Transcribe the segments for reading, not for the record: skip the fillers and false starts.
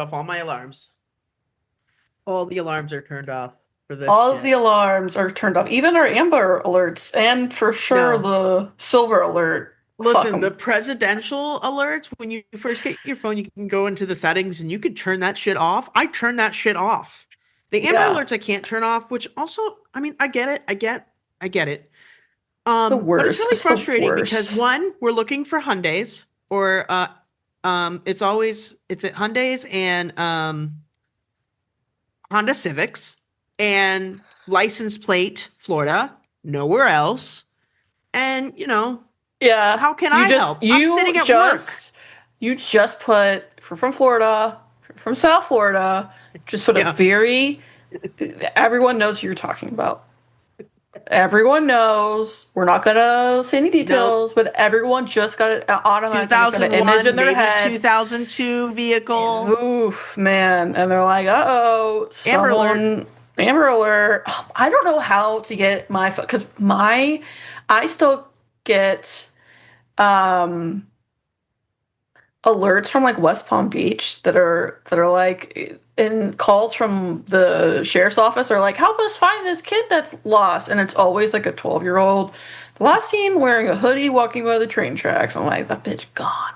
off all my alarms. All the alarms are turned off for this All of shit. the alarms are turned off, even our Amber alerts, and for sure No. the Silver alert. Fuck Listen, the them. presidential alerts, when you first get your phone, you can go into the settings and you can turn that shit off. I turn that shit off. The Amber Yeah, alerts I can't turn off, which also, I mean, I get it. I get it. it's the But it's worst. really It's the frustrating because worst. one, we're looking for Hyundais or it's at Hyundais and Honda Civics and license plate Florida, nowhere else. And Yeah, how can I help? I'm you sitting at work. just put if you're from Florida, if you're from South Florida, just put a Yeah. very everyone knows who you're talking about. Everyone knows. We're not gonna say any Nope. details, but everyone just got it automatically just got an image in 2001, their maybe head. 2002 vehicle. Oof, man. And they're like, uh-oh, Amber Alert. someone, Amber Alert. I don't know how to get my phone, because I still get um alerts from like West Palm Beach that are like in calls from the sheriff's office are like, help us find this kid that's lost. And it's always like a 12-year-old. The last seen wearing a hoodie walking by the train tracks. I'm like, that bitch gone.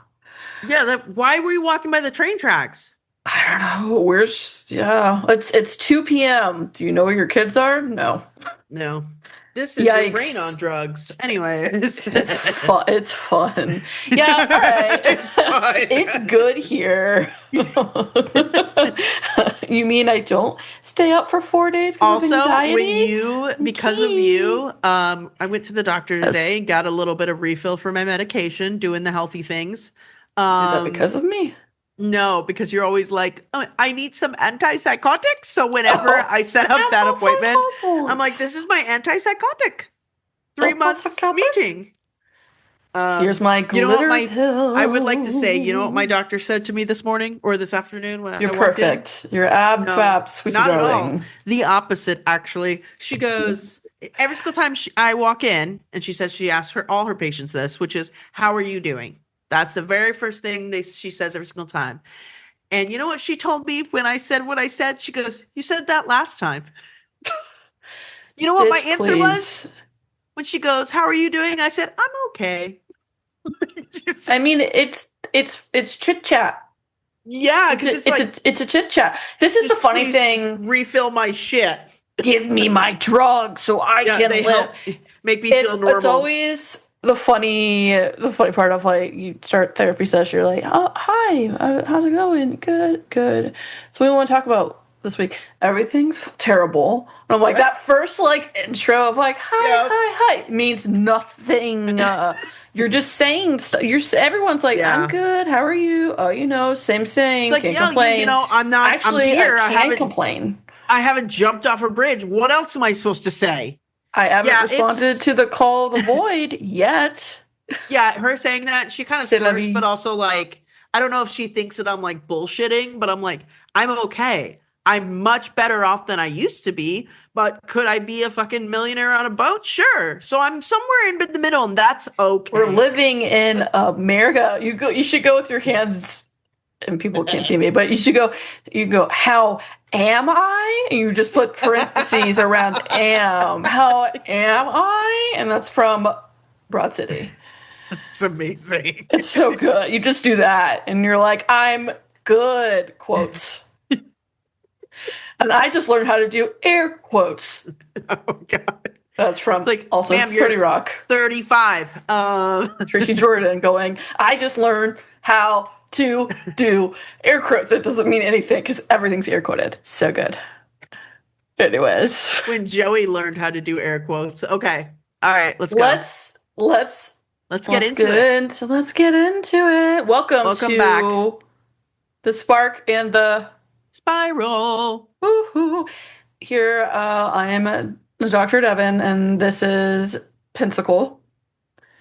Yeah, why were you walking by the train tracks? I don't know. Yeah. It's 2 p.m. Do you know where your kids are? No. No. This is your brain on Yikes. drugs. Anyways. It's fun. It's fun. Yeah, all right. It's It's fine. good here. You mean I don't stay up for 4 days because of Also, anxiety? because of Okay. you, I went to the doctor today Yes. and got a little bit of refill for my medication, doing the healthy things. Is that Um, because of me? no, because you're always like, oh, I need some antipsychotics. So whenever Oh, I set up that appointment, I'm like, antipsychotics. this is my antipsychotic 3 month Antipsychotic. meeting. Here's my You know what glitter I would like to say, you know what my pill. doctor said to me this morning or this afternoon when You're I walked in? perfect. You're ab No, fab, sweetie not at all. darling. The opposite, actually. She goes, every single time I walk in, and she says she asks all her patients this, which is, how are you doing? That's the very first thing she says every single time. And you know what she told me when I said what I said? She goes, you said that last time. You know what my Bitch, answer was? please. When she goes, how are you doing? I said, I'm okay. I mean, it's chit chat. Yeah, because it's like, It's a chit chat. This is the just funny please thing. refill my shit. Give me my drug so I Yeah, can they live. help make me feel It's normal. always the funny part of like you start therapy session. You're like, oh hi, how's it going? Good, good. So we want to talk about this week. Everything's terrible. And I'm like that first like intro of like Yeah. hi means nothing. You're just saying stuff. Everyone's like, I'm Yeah. good. How are you? Oh, It's same. like, Can't yeah, complain. I'm Actually, I here. can complain. I haven't jumped off a bridge. What else am I supposed to say? I haven't Yeah, responded to the call of the void yet. yeah, her saying that, she kind of C'est la slurs, but vie. also like, I don't know if she thinks that I'm like bullshitting, but I'm like, I'm okay. I'm much better off than I used to be, but could I be a fucking millionaire on a boat? Sure. So I'm somewhere in the middle, and that's We're okay. living in America. You should go with your hands, and people can't see me, but you go, how am I? And you just put parentheses around am. How am I? And that's from Broad City. It's amazing. It's so good. You just do that, and you're like, I'm good, quotes. And I just learned how to do air quotes. Oh god. That's from It's like, also ma'am, 30 you're Rock. 35. Tracy Jordan going, I just learned how to do air quotes. It doesn't mean anything because everything's air quoted. So good. Anyways, when Joey learned how to do air quotes. Okay. All right, let's go. let's Let's get into it. let's get into it. Welcome Welcome back. to the Spark and the Spiral. woohoo. Here, I am Dr. Devon, and this is Pensacola.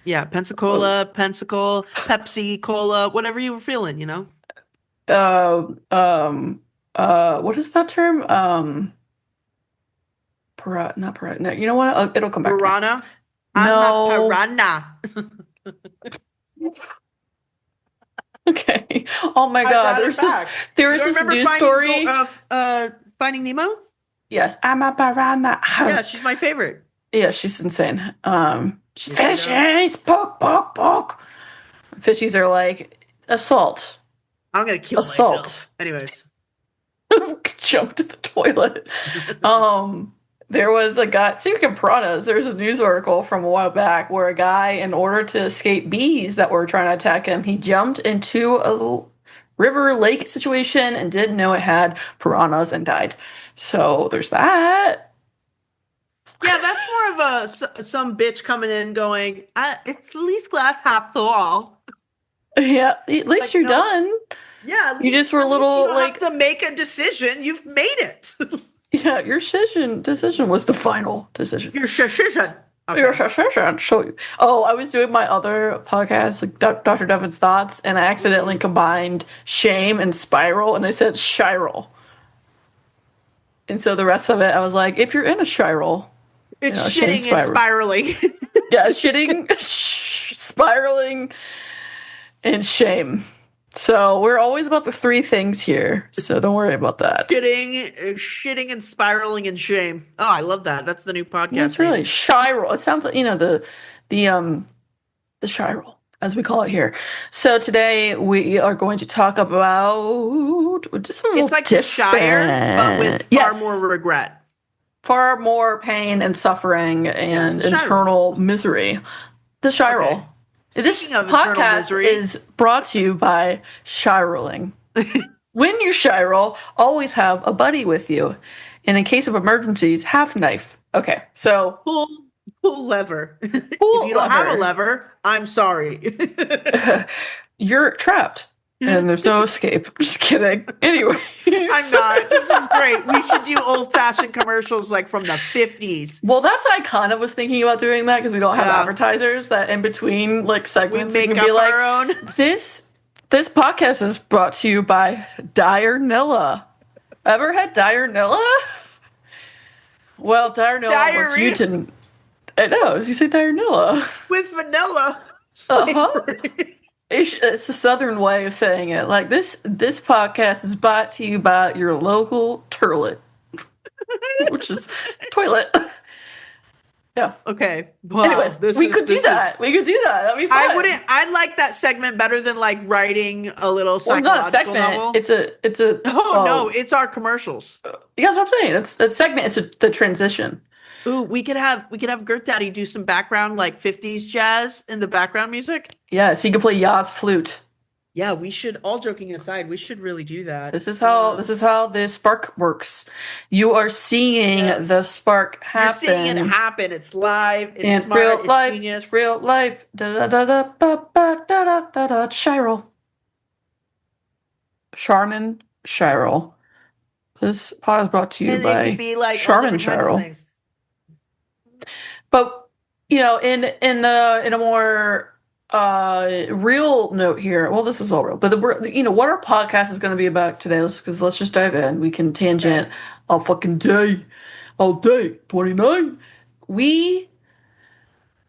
Yeah, Pensacola, Pensacola, Pepsi, Cola, whatever you were feeling, you know? What is that term? Not piranha. No, you know what? It'll come back. Piranha? No. I'm a piranha. Okay. Oh my I God. brought it back. There You was don't this remember news story. Finding Nemo? Yes, I'm a piranha. Yeah, she's my favorite. Yeah, she's insane. Just Yes, you know. fishies, poke, poke, poke. Fishies are like assault, I'm gonna kill assault. myself. Anyways. Jumped to the toilet. There was a guy, speaking of piranhas, there's a news article from a while back where a guy, in order to escape bees that were trying to attack him, he jumped into a river lake situation and didn't know it had piranhas and died. So there's that. Yeah, that's more of some bitch coming in going, it's at least glass half full. Yeah, at least Like, you're no. done. Yeah, You just were a little you don't like have to make a decision. You've made it. yeah, your decision was the final decision. Your decision. Okay. Your decision. So, I was doing my other podcast, like Dr. Devon's Thoughts, and I accidentally combined shame and spiral, and I said spiral. And so the rest of it, I was like, if you're in a spiral, It's shame, shitting and spiraling. Yeah, shitting, spiraling, and shame. So we're always about the three things here. So don't worry about that. Shitting and spiraling in shame. Oh, I love that. That's the new podcast. Yeah, it's really spiral. It sounds like the spiral, as we call it here. So today we are going to talk about just it's like the Shire, but with far more regret, far more pain and suffering and internal misery. The spiral. Okay. This podcast is brought to you by Shiraling. When you spiral, always have a buddy with you. And in case of emergencies, have knife. Okay, so pull lever. If you don't have a lever, I'm sorry. You're trapped. And there's no escape. Just kidding. Anyway. I'm not. This is great. We should do old-fashioned commercials like from the 50s. Well, that's I kind of was thinking about doing that because we don't have advertisers that in between like segments we make up our own. This podcast is brought to you by Diarnilla. Ever had Diarnilla? Well, Diarnilla wants you to... I know, you say Diarnilla. With vanilla. It's a southern way of saying it. Like this podcast is brought to you by your local turlet, which is toilet. Yeah. Okay. Wow. Anyways, we could do that. That'd be fun. I like that segment better than like writing a little psychological novel. It's a. No, it's our commercials. Yeah, that's what I'm saying. It's that segment. It's the transition. Ooh, we could have Gert Daddy do some background like 50s jazz in the background music. Yes, he could play Yaz flute. Yeah, we should, all joking aside, we should really do that. This is how the spark works. You are seeing the spark happen. You're seeing it happen. It's live. It's and smart. Real it's life. genius. It's real life. Da da da da ba ba da da da da. Chiral. Charmin Chiral. This pod is brought to you by Charmin Chiral. But in a more real note here. Well, this is all real, but what our podcast is going to be about today. Let's just dive in. We can tangent all fucking day, all day. 29. We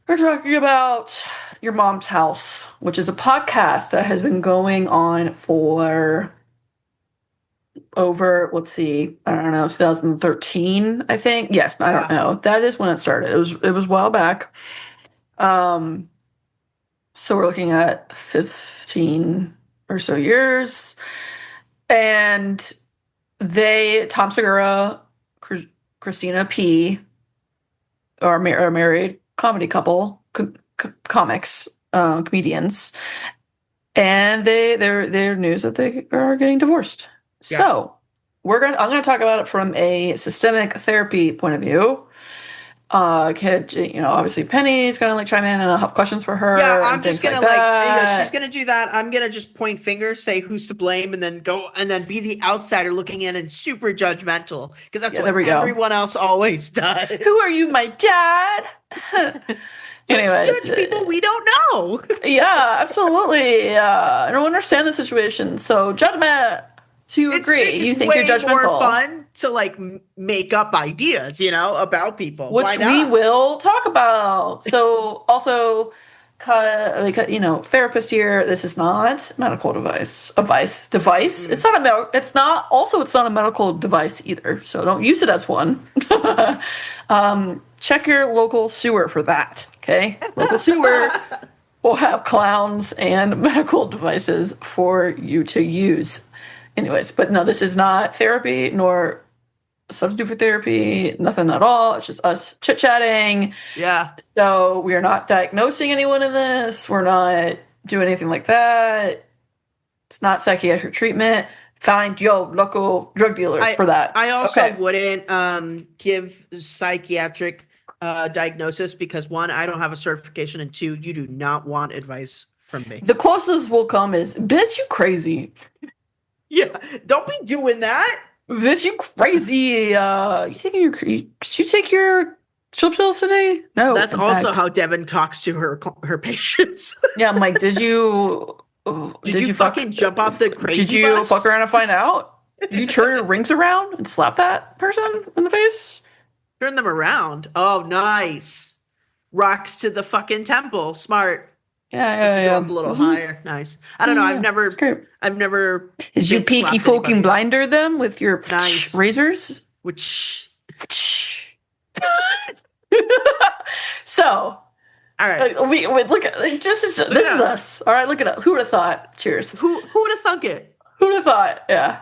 are talking about Your Mom's House, which is a podcast that has been going on for over, let's see, I don't know, 2013, I think. Yes, I don't know. That is when it started. It was a while back. So we're looking at 15 or so years. And Tom Segura, Christina P, are a married comedy couple, comics, comedians. And their news that they are getting divorced. Yeah. So I'm gonna talk about it from a systemic therapy point of view. Obviously Penny's gonna like chime in and I'll have questions for her. Yeah, I'm just gonna she's gonna do that. I'm gonna just point fingers, say who's to blame, and then be the outsider looking in and super judgmental because that's what everyone else always does. Who are you, my dad? Anyway, judge people we don't know. Yeah, absolutely. I don't understand the situation, so judgment. So you agree? You think you're judgmental? It's more fun to like make up ideas, about people, which we will talk about. So also, therapist here. This is not medical device. Device. It's not it's not a medical device either. So don't use it as one. Check your local sewer for that. Okay, local sewer will have clowns and medical devices for you to use. Anyways, but no, this is not therapy nor a substitute for therapy, nothing at all. It's just us chit-chatting. Yeah. So we are not diagnosing anyone in this. We're not doing anything like that. It's not psychiatric treatment. Find your local drug dealer for that. I also wouldn't give psychiatric diagnosis because, one, I don't have a certification, and two, you do not want advice from me. The closest will come is, bitch, you crazy. Yeah, don't be doing that. Bitch, you crazy. Did you take your chill pills today? No. That's also how Devon talks to her patients. Yeah, I'm like, did you fucking jump off the crazy Did you bus? fuck around and find out? Did you turn your rings around and slap that person in the face? Turn them around. Oh, nice. Rocks to the fucking temple. Smart. Yeah. Go up a little higher. Nice. I don't know. I've never. Did you peeky fucking blinder them with your razors? Which. So. All right. We look at this is us. All right, look it up. Who would have thought? Cheers. Who would have thunk it? Who would have thought? Yeah.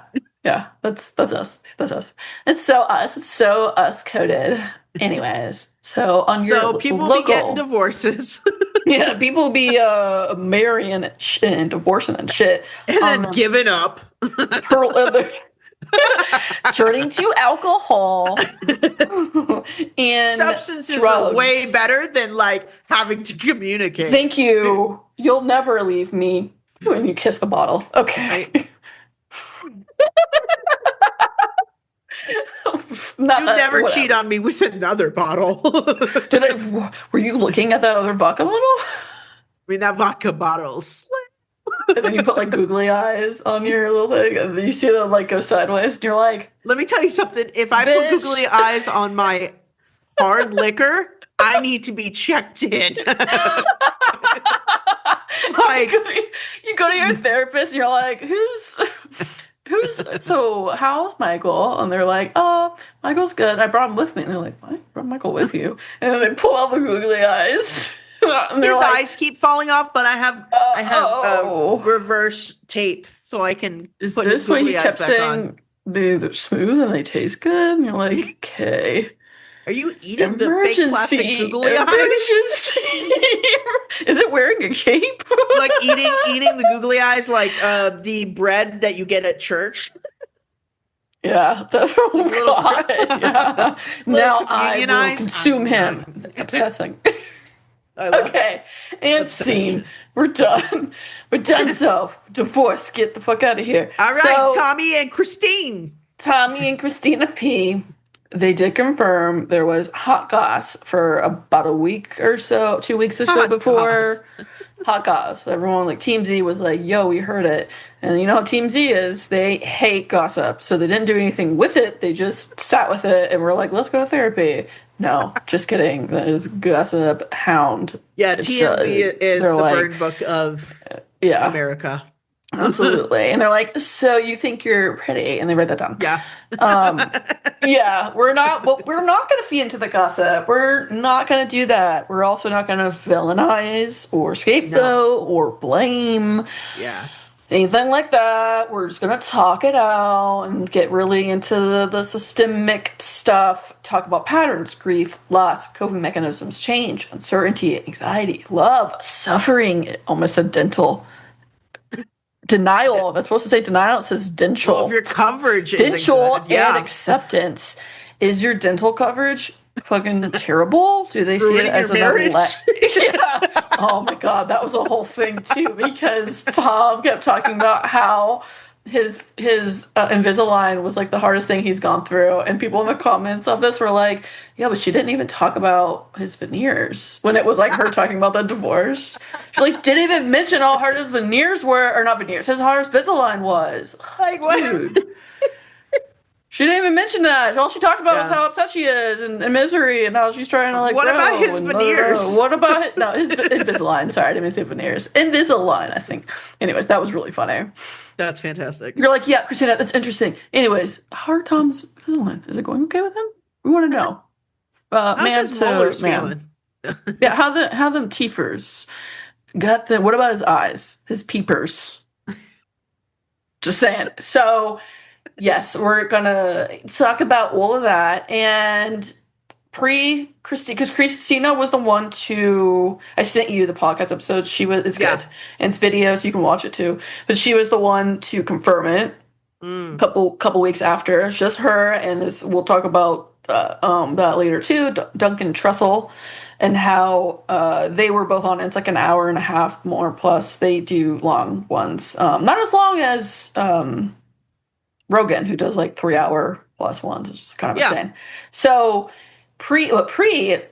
That's us. That's us. It's so us. It's so us coded. Anyways, so on your people local, be getting divorces. Yeah, people be marrying and divorcing and shit, and then giving up, turning to alcohol and substances drugs. Are way better than like having to communicate. Thank you. You'll never leave me when you kiss the bottle. Okay. You never cheat on me with another bottle. Were you looking at that other vodka bottle? I mean, that vodka bottle. And then you put like googly eyes on your little thing, and then you see them like go sideways, and you're like, let me tell you something. If I put googly eyes on my hard liquor, I need to be checked in. Like, you go to your therapist, and you're like, so how's Michael? And they're like, Michael's good. I brought him with me. And they're like, what? You brought Michael with you? And then they pull out the googly eyes. And his eyes keep falling off, but I have reverse tape, so I can. Is this what you kept saying? They're smooth and they taste good. And you're like, okay. Are you eating the fake plastic googly eyes? Is it wearing a cape? Like eating the googly eyes, like the bread that you get at church. Yeah, that's God. Yeah. Now I will consume him. Obsessing. Okay, and scene. We're done. We're done. So divorce. Get the fuck out of here. All right, so, Tommy and Christina P. They did confirm there was hot goss for about a week or so, 2 weeks or so before. Hot goss. Everyone, like Team Z was like, yo, we heard it. And you know how Team Z is? They hate gossip. So they didn't do anything with it. They just sat with it and were like, let's go to therapy. No, just kidding. That is gossip hound. Yeah, TMZ is the burn book of America. Absolutely. And they're like, so you think you're pretty? And they write that down. Yeah. Yeah, we're not going to feed into the gossip. We're not going to do that. We're also not going to villainize or scapegoat or blame. Yeah. Anything like that. We're just going to talk it out and get really into the systemic stuff. Talk about patterns, grief, loss, coping mechanisms, change, uncertainty, anxiety, love, suffering. Almost a dental. Denial. That's supposed to say denial. It says dental. Well, if your coverage is dental and acceptance. Is your dental coverage fucking terrible? Do they see it as an Yeah. Oh my God, that was a whole thing too, because Tom kept talking about how his Invisalign was like the hardest thing he's gone through, and people in the comments of this were like, yeah, but she didn't even talk about his veneers when it was like her talking about the divorce. She like didn't even mention how hard his veneers were, or not veneers, his hard Invisalign was. Like what? Dude. She didn't even mention that. All she talked about was Yeah. how upset she is and misery and how she's trying to like. What about grow his and veneers? What about his, no, his Invisalign? Sorry, I didn't mean to say veneers. Invisalign, I think. Anyways, that was really funny. That's fantastic. You're like, yeah, Christina, that's interesting. Anyways, how are Tom's Invisalign? Is it going okay with him? We want to know. How's Man his to molars man. feeling? Yeah, how them teethers got the. What about his eyes? His peepers. Just saying. So, yes, we're gonna talk about all of that and Christina, because Christina was the one to. I sent you the podcast episode. It's Yeah. good and it's video, so you can watch it too. But she was the one to confirm it. Couple weeks after, it's just her, and this we'll talk about that later too. Duncan Trussell and how they were both on. It's like an hour and a half more. Plus, they do long ones, not as long as Rogan, who does like 3 hour plus ones. It's just kind of insane. So pre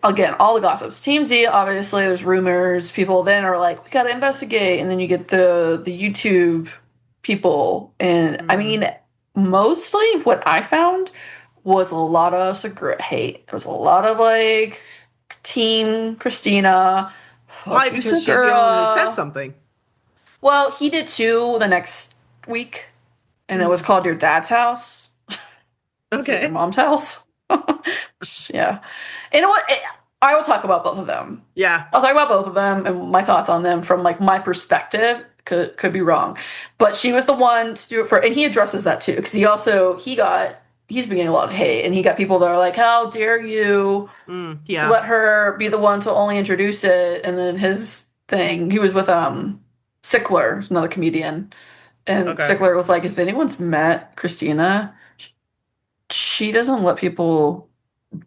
again, all the gossips. TMZ, obviously, there's rumors. People then are like, we got to investigate, and then you get the YouTube people, and I mean, mostly what I found was a lot of Segura hate. There was a lot of like Team Christina. Why? Because she's the only one who said something. Well, he did too the next week, and it was called Your Dad's House. Okay. Your mom's house. Yeah. And I will talk about both of them. Yeah. I'll talk about both of them and my thoughts on them from like my perspective. Could be wrong, but she was the one to do it for, and he addresses that too because he's been getting a lot of hate, and he got people that are like, how dare you let her be the one to only introduce it, and then his thing, he was with Sickler, another comedian, and Sickler was like, if anyone's met Christina, she doesn't let people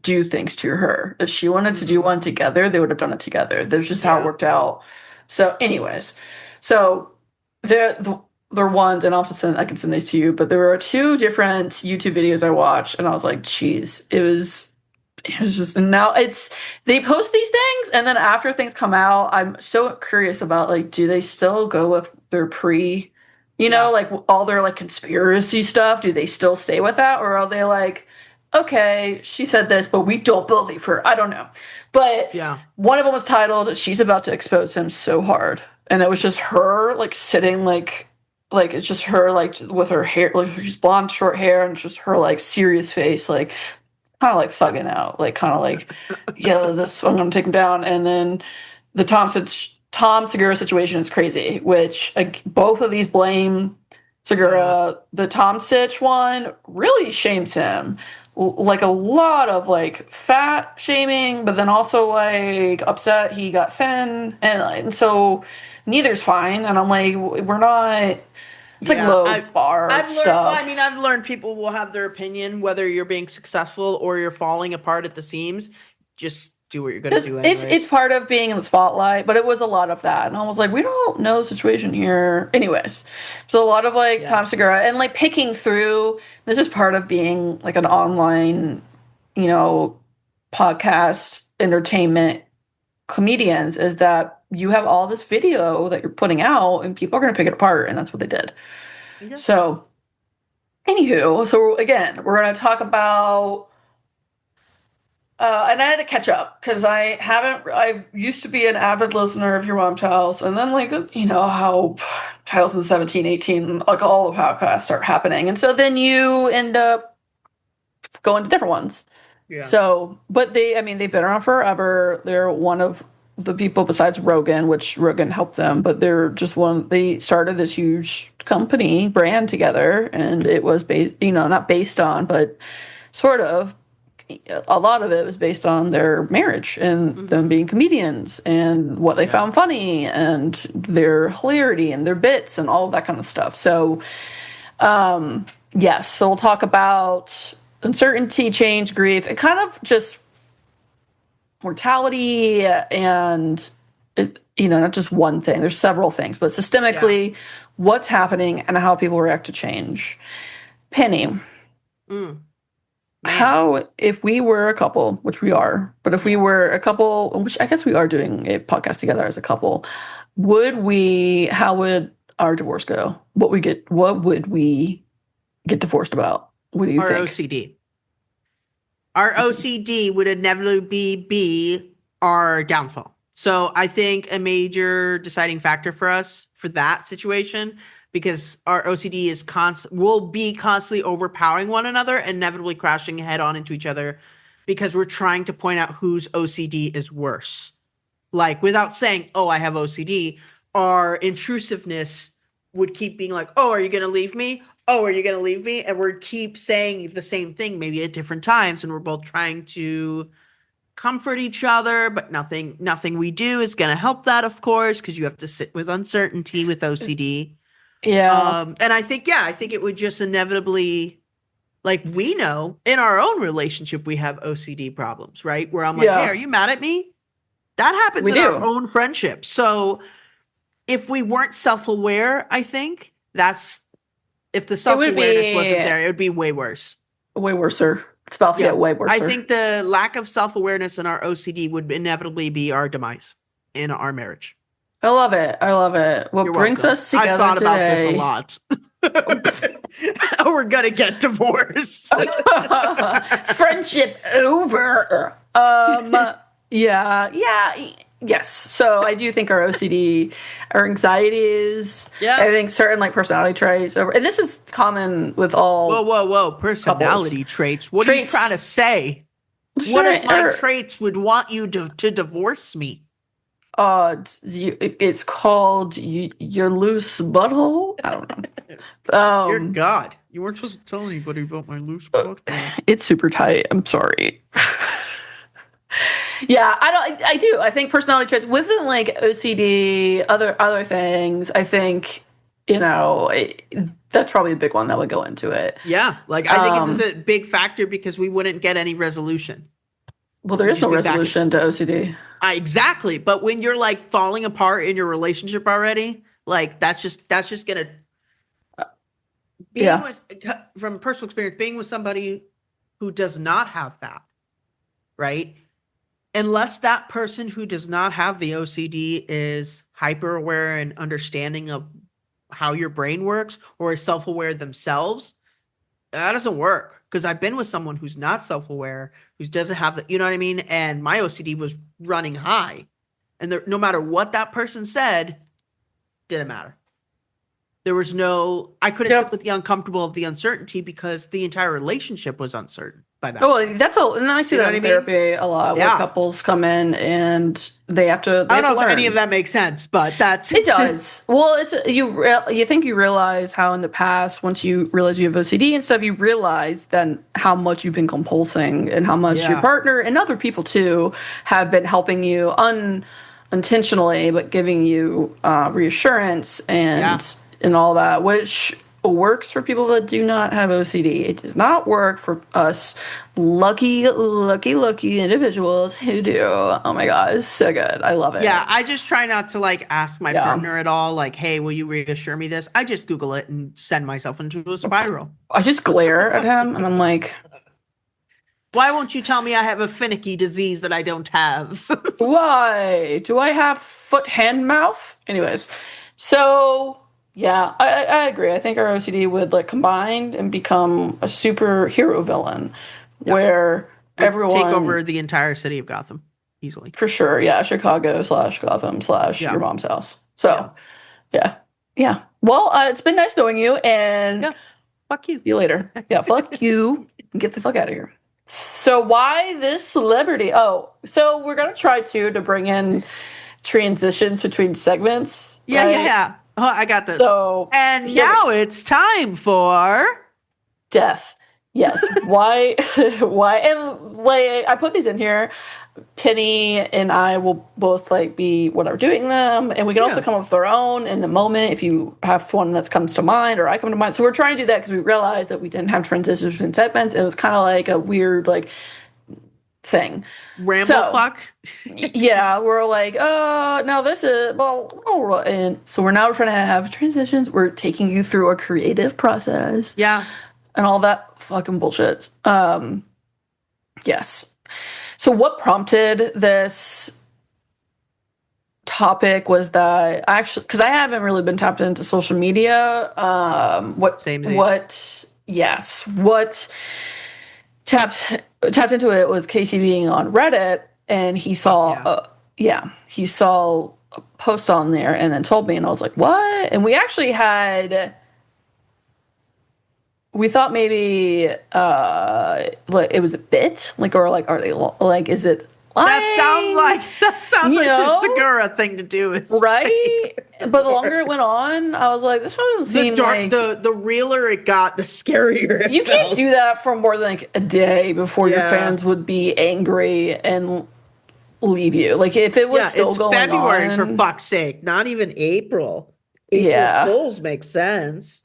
do things to her. If she wanted to do one together, they would have done it together. That's just how it worked out. So anyways, so they're ones, and I can send these to you, but there were 2 different YouTube videos I watched, and I was like, geez, it was just, and now they post these things, and then after things come out, I'm so curious about like, do they still go with their like all their like conspiracy stuff? Do they still stay with that, or are they like, okay, she said this, but we don't believe her? I don't know. But one of them was titled, She's About to Expose Him So Hard. And it was just her like sitting like it's just her like with her hair, like she's blonde, short hair, and just her like serious face, like kind of like thugging out, like kind of like, yeah, I'm gonna take him down. And then the Tom Segura situation is crazy, which both of these blame Segura. The Tom Sitch one really shames him. Like a lot of like fat shaming, but then also like upset he got thin, and so neither's fine. And I'm like, we're not. It's like low bar stuff. I've learned people will have their opinion whether you're being successful or you're falling apart at the seams. Just do what you're going to do. It's part of being in the spotlight, but it was a lot of that, and I was like, we don't know the situation here. Anyways, so a lot of like Tom Segura and like picking through. This is part of being like an online, podcast entertainment comedians, is that you have all this video that you're putting out, and people are going to pick it apart, and that's what they did. Yeah. So, anywho, so again, we're going to talk about. And I had to catch up because I used to be an avid listener of Your Mom's House, and then like, how 2017, 18, like all the podcasts start happening. And so then you end up going to different ones. Yeah. So, but they've been around forever. They're one of the people besides Rogan, which Rogan helped them, but they started this huge company brand together, and it was not based on, but sort of, a lot of it was based on their marriage and them being comedians and what they found funny and their hilarity and their bits and all of that kind of stuff. So, yes, so we'll talk about uncertainty, change, grief, and kind of just mortality and, not just one thing. There's several things, but systemically, what's happening and how people react to change. Penny. How, if we were a couple, which we are, but if we were a couple, which I guess we are doing a podcast together as a couple, how would our divorce go? What would we get divorced about? What do you Our think? OCD. Our OCD would inevitably be our downfall. So I think a major deciding factor for us for that situation, because our OCD is will be constantly overpowering one another, inevitably crashing head on into each other, because we're trying to point out whose OCD is worse. Like, without saying, oh, I have OCD, our intrusiveness would keep being like, oh, are you going to leave me? Oh, are you going to leave me? And we're keep saying the same thing, maybe at different times, and we're both trying to comfort each other, but nothing we do is going to help that, of course, because you have to sit with uncertainty with OCD. Yeah. And I think it would just inevitably, like, we know in our own relationship we have OCD problems, right? Where I'm like, hey, are you mad at me? That happens in our own friendship. So if we weren't self-aware, I think if the self-awareness wasn't there, it would be way worse. Way worse, sir. It's about to get way worse. I think the lack of self-awareness in our OCD would inevitably be our demise in our marriage. I love it. What brings us together I've thought today. about this a lot. We're gonna get divorced. Friendship over. Yes. So I do think our OCD, our anxieties, I think certain like personality traits and this is common with all. Whoa. Personality traits. What are you trying to say? What if my traits would want you to divorce me? It's called your loose butthole. I don't know. Dear God, you weren't supposed to tell anybody about my loose butthole. It's super tight. I'm sorry. Yeah, I do. I think personality traits within like OCD, other things. I think that's probably a big one that would go into it. Yeah, like I think it's just a big factor because we wouldn't get any resolution. Well, there is no resolution to OCD. Personally, but when you're like falling apart in your relationship already, like that's just gonna from personal experience, being with somebody who does not have that, right? Unless that person who does not have the OCD is hyper aware and understanding of how your brain works or is self-aware themselves, that doesn't work. Because I've been with someone who's not self-aware, who doesn't have the, you know what I mean? And my OCD was running high. And no matter what that person said, didn't matter. There was I couldn't sit with the uncomfortable of the uncertainty because the entire relationship was uncertain by that. Oh, and I see that in therapy a lot where couples come in and they have to. I don't know if any of that makes sense, but it does. Well, it's you think you realize how in the past, once you realize you have OCD and stuff, you realize then how much you've been compulsing and how much your partner and other people too have been helping you unintentionally, but giving you reassurance and all that, which works for people that do not have OCD. It does not work for us lucky individuals who do. Oh my God, it's so good. I love it. Yeah, I just try not to like ask my partner at all, like, hey, will you reassure me this? I just Google it and send myself into a spiral. I just glare at him and I'm like, why won't you tell me I have a finicky disease that I don't have? Why? Do I have foot, hand, mouth? Anyways, so yeah, I agree. I think our OCD would like combine and become a superhero villain where everyone take over the entire city of Gotham easily. For sure. Yeah. Chicago / Gotham / your mom's house. So yeah. Well, it's been nice knowing you and fuck you. See you later. Yeah. Fuck you. Get the fuck out of here. So why this celebrity? Oh, so we're going to try to bring in transitions between segments. Yeah. Right? Yeah. Oh, I got this. So, and now it's time for death. Yes. Why? And like, I put these in here. Penny and I will both like be whatever doing them, and we can also come up with our own in the moment if you have one that comes to mind or I come to mind. So we're trying to do that because we realized that we didn't have transitions between segments. It was kind of like a weird like thing. Ramble fuck. Yeah, we're like, now this is and so we're now trying to have transitions. We're taking you through a creative process. Yeah. And all that fucking bullshit. Yes. So what prompted this topic was that because I haven't really been tapped into social media. What yes, what tapped into it was Casey being on Reddit, and he saw, he saw a post on there, and then told me, and I was like, "What?" And we actually had, we thought maybe, like it was a bit, like, or like, are they like, is it lying? That sounds You like know? the Segura thing to do. Is Right? But the longer it went on, I was like, this doesn't seem like the realer it got, the scarier it you can't felt. do that for more than like a day before your Yeah. fans would be angry and leave you. Like if it was still it's going February on, for fuck's sake, not even April. Yeah. Fools make sense.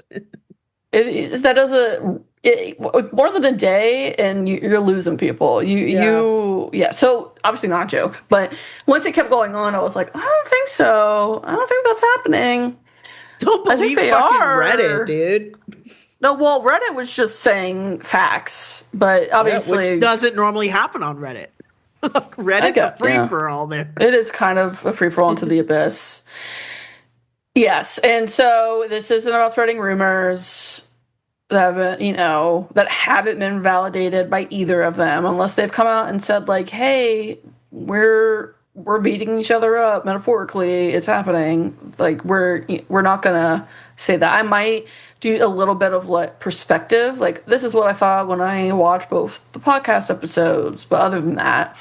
that doesn't more than a day, and you're losing people. Yeah. So obviously not a joke, but once it kept going on, I was like, I don't think so. I don't think that's happening. Don't I think believe they fucking are. Reddit, dude. No, well, Reddit was just saying facts, but obviously which doesn't normally happen on Reddit. Look, Reddit's a free for all there. It is kind of a free for all into the abyss. Yes, and so this isn't about spreading rumors that haven't been validated by either of them, unless they've come out and said like, "Hey, we're beating each other up metaphorically. It's happening." Like we're not gonna say that. I might do a little bit of like perspective, like this is what I thought when I watched both the podcast episodes, but other than that,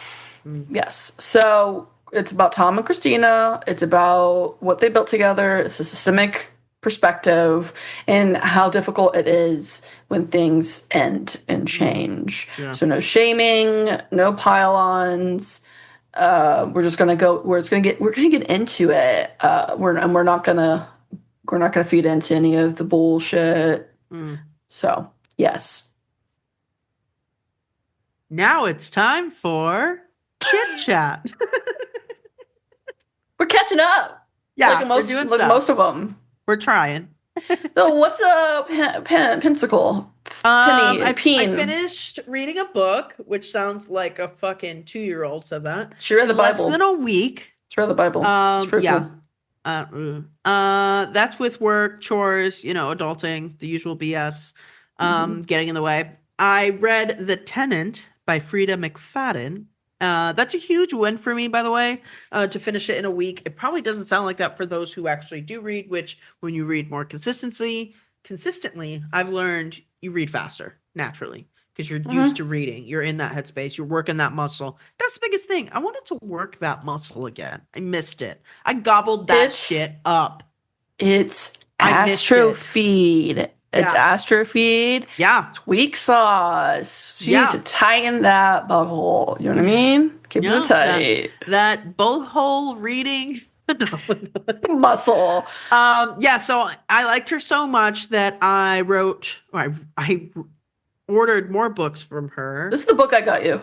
yes. So it's about Tom and Christina. It's about what they built together. It's a systemic perspective and how difficult it is when things end and change. Yeah. So no shaming, no pile-ons. We're just gonna go. We're gonna get into it. We're not gonna feed into any of the bullshit. So yes. Now it's time for chit chat. We're catching up. Yeah, we're doing like most of them. We're trying. So what's up, Pensicle? I finished reading a book, which sounds like a fucking 2-year-old said that. She read the Bible. Less than a week. She read the Bible. Yeah. Cool. That's with work, chores, adulting, the usual BS, getting in the way. I read The Tenant by Frida McFadden. That's a huge win for me, by the way, to finish it in a week. It probably doesn't sound like that for those who actually do read, which when you read more consistently, I've learned you read faster naturally because you're used to reading. You're in that headspace. You're working that muscle. That's the biggest thing. I wanted to work that muscle again. I missed it. I gobbled that shit up. It's Astrofeed. It's Astrofeed. Yeah. Tweak sauce. She needs to tighten that butthole. You know what I mean? Keep it tight. That butthole reading muscle. So I liked her so much that I ordered more books from her. This is the book I got you.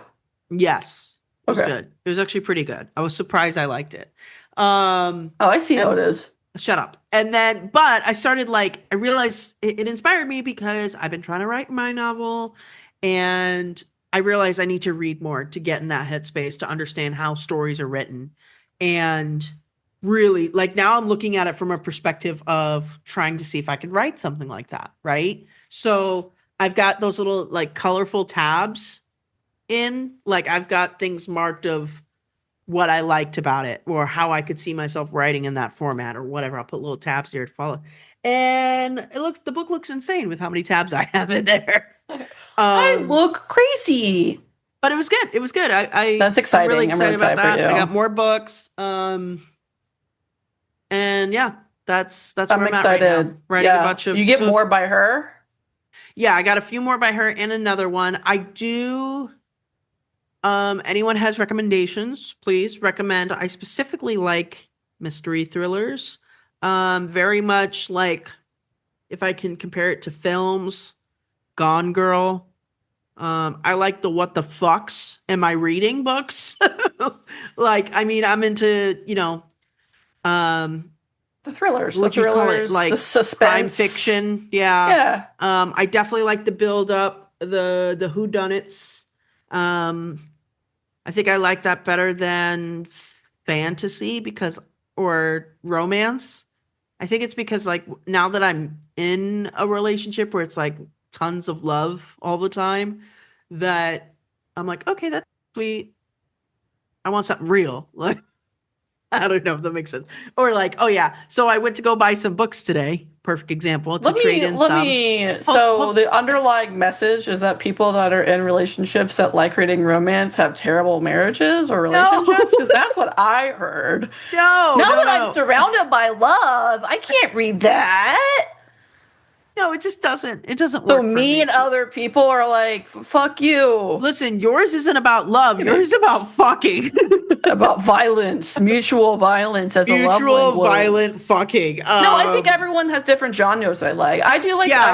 Yes. It was good. It was actually pretty good. I was surprised I liked it. I see how it is. Shut up. And then, but I started I realized it inspired me because I've been trying to write my novel and I realized I need to read more to get in that headspace to understand how stories are written. And really, now I'm looking at it from a perspective of trying to see if I could write something like that. Right. So I've got those little colorful tabs in, I've got things marked of what I liked about it or how I could see myself writing in that format or whatever. I'll put little tabs there to follow. And the book looks insane with how many tabs I have in there. I look crazy. But it was good. It was good. That's exciting. I'm really excited about that. For you. I got more books. And yeah, that's where I'm excited. At right now. Writing a bunch of. You get more by her? Yeah, I got a few more by her and another one. I do. Anyone has recommendations, please recommend. I specifically like mystery thrillers. Very much if I can compare it to films, Gone Girl. I like the what the fucks am I reading books. I'm into, the thrillers, what you call it, the suspense, crime fiction. Yeah. I definitely like the build up, the whodunits. I think I like that better than fantasy or romance. I think it's because now that I'm in a relationship where it's tons of love all the time that I'm like, okay, that's sweet. I want something real. Like, I don't know if that makes sense. Or like, oh yeah, so I went to go buy some books today. Perfect example to trade in some. So the underlying message is that people that are in relationships that like reading romance have terrible marriages or relationships? Because that's what I heard. No, Now no, that no. I'm surrounded by love, I can't read that. No, it just doesn't. It doesn't work So for me and other people are like, fuck you. Listen, yours isn't about love. Yours is about fucking. About violence, mutual violence as a love language. Violent fucking. No, I think everyone has different genres they like. I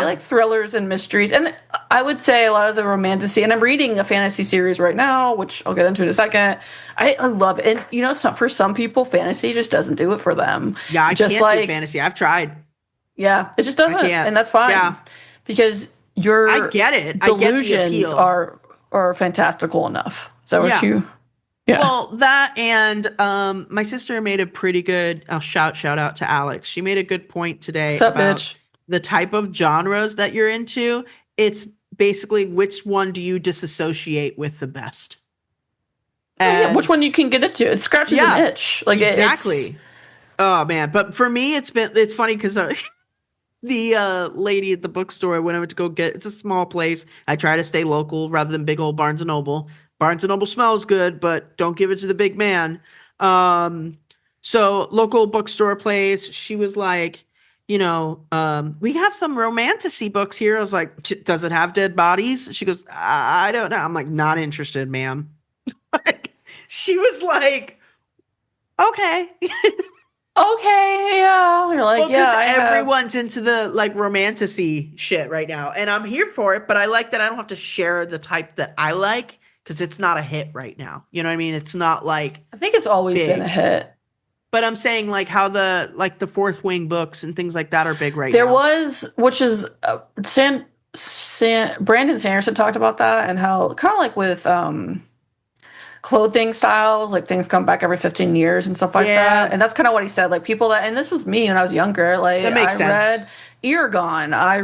like thrillers and mysteries, and I would say a lot of the romantasy. And I'm reading a fantasy series right now, which I'll get into in a second. I love it, and you know, for some people, fantasy just doesn't do it for them. Yeah, I can't do fantasy. I've tried. Yeah, it just doesn't, and that's fine. Yeah, because I get it. Delusions are fantastical enough. Is that what you? Yeah. Well, that and my sister made a pretty good shout out to Alex. She made a good point today about the type of genres that you're into. It's basically which one do you disassociate with the best? And which one you can get into. It scratches an itch. Like exactly. Oh man, but for me it's funny because the lady at the bookstore I went over to go get, it's a small place. I try to stay local rather than big old Barnes & Noble. Barnes & Noble smells good, but don't give it to the big man. So local bookstore place, she was like, you know, we have some romantasy books here. I was like, does it have dead bodies? She goes, I don't know. I'm like, not interested, ma'am. Like, she was like, okay. Okay, yeah. You're like, everyone's into the like romantasy shit right now. And I'm here for it, but I like that I don't have to share the type that I like because it's not a hit right now. You know what I mean? It's not like I think it's always been a hit. But I'm saying like how the Fourth Wing books and things like that are big right now. There was, which is Brandon Sanderson talked about that and how kind of like with clothing styles, like things come back every 15 years and stuff like that. And that's kind of what he said. Like people that, and this was me when I was younger. Like that makes sense. Read Eragon. I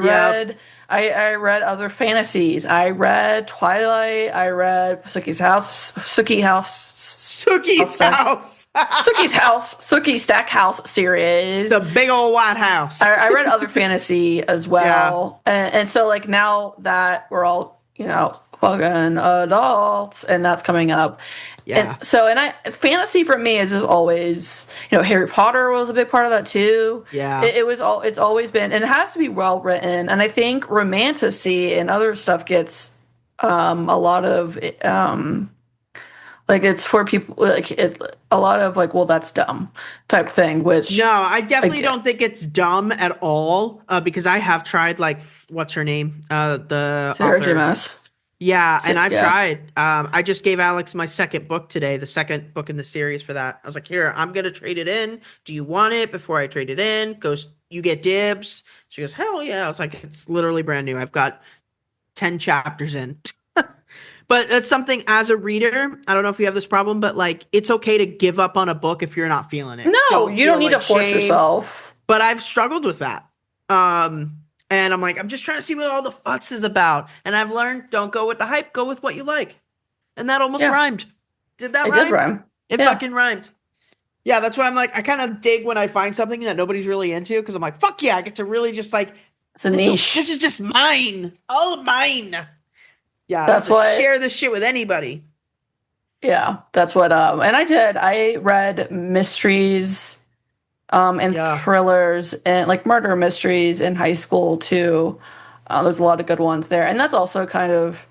read other fantasies. I read Twilight. I read Sookie's Stack House series. The big old White House. I read other fantasy as well. And so like now that we're all, you know, fucking adults and that's coming up. Yeah. And so, fantasy for me is just always, you know, Harry Potter was a big part of that too. Yeah. It's always been, and it has to be well written. And I think romantasy and other stuff gets a lot of, like it's for people like a lot of like, well, that's dumb type thing, which. No, I definitely don't think it's dumb at all because I have tried like, what's her name? The Sarah J. Maas. Yeah, and I've tried. I just gave Alex my second book today, the second book in the series for that. I was like, here, I'm going to trade it in. Do you want it before I trade it in? Goes, you get dibs. She goes, hell yeah. I was like, it's literally brand new. I've got 10 chapters in. But it's something as a reader, I don't know if you have this problem, but like, it's okay to give up on a book if you're not feeling it. No, you don't need to force yourself. But I've struggled with that. And I'm like, I'm just trying to see what all the fuss is about. And I've learned, don't go with the hype, go with what you like. And that almost rhymed. Did that rhyme? It did rhyme. It fucking rhymed. Yeah, that's why I'm like, I kind of dig when I find something that nobody's really into. Because I'm like, fuck yeah, I get to really just like, it's a niche. This is just mine. All of mine. Yeah, that's why share this shit with anybody. Yeah, that's what, and I did. I read mysteries and thrillers and like murder mysteries in high school too. There's a lot of good ones there. And that's also kind of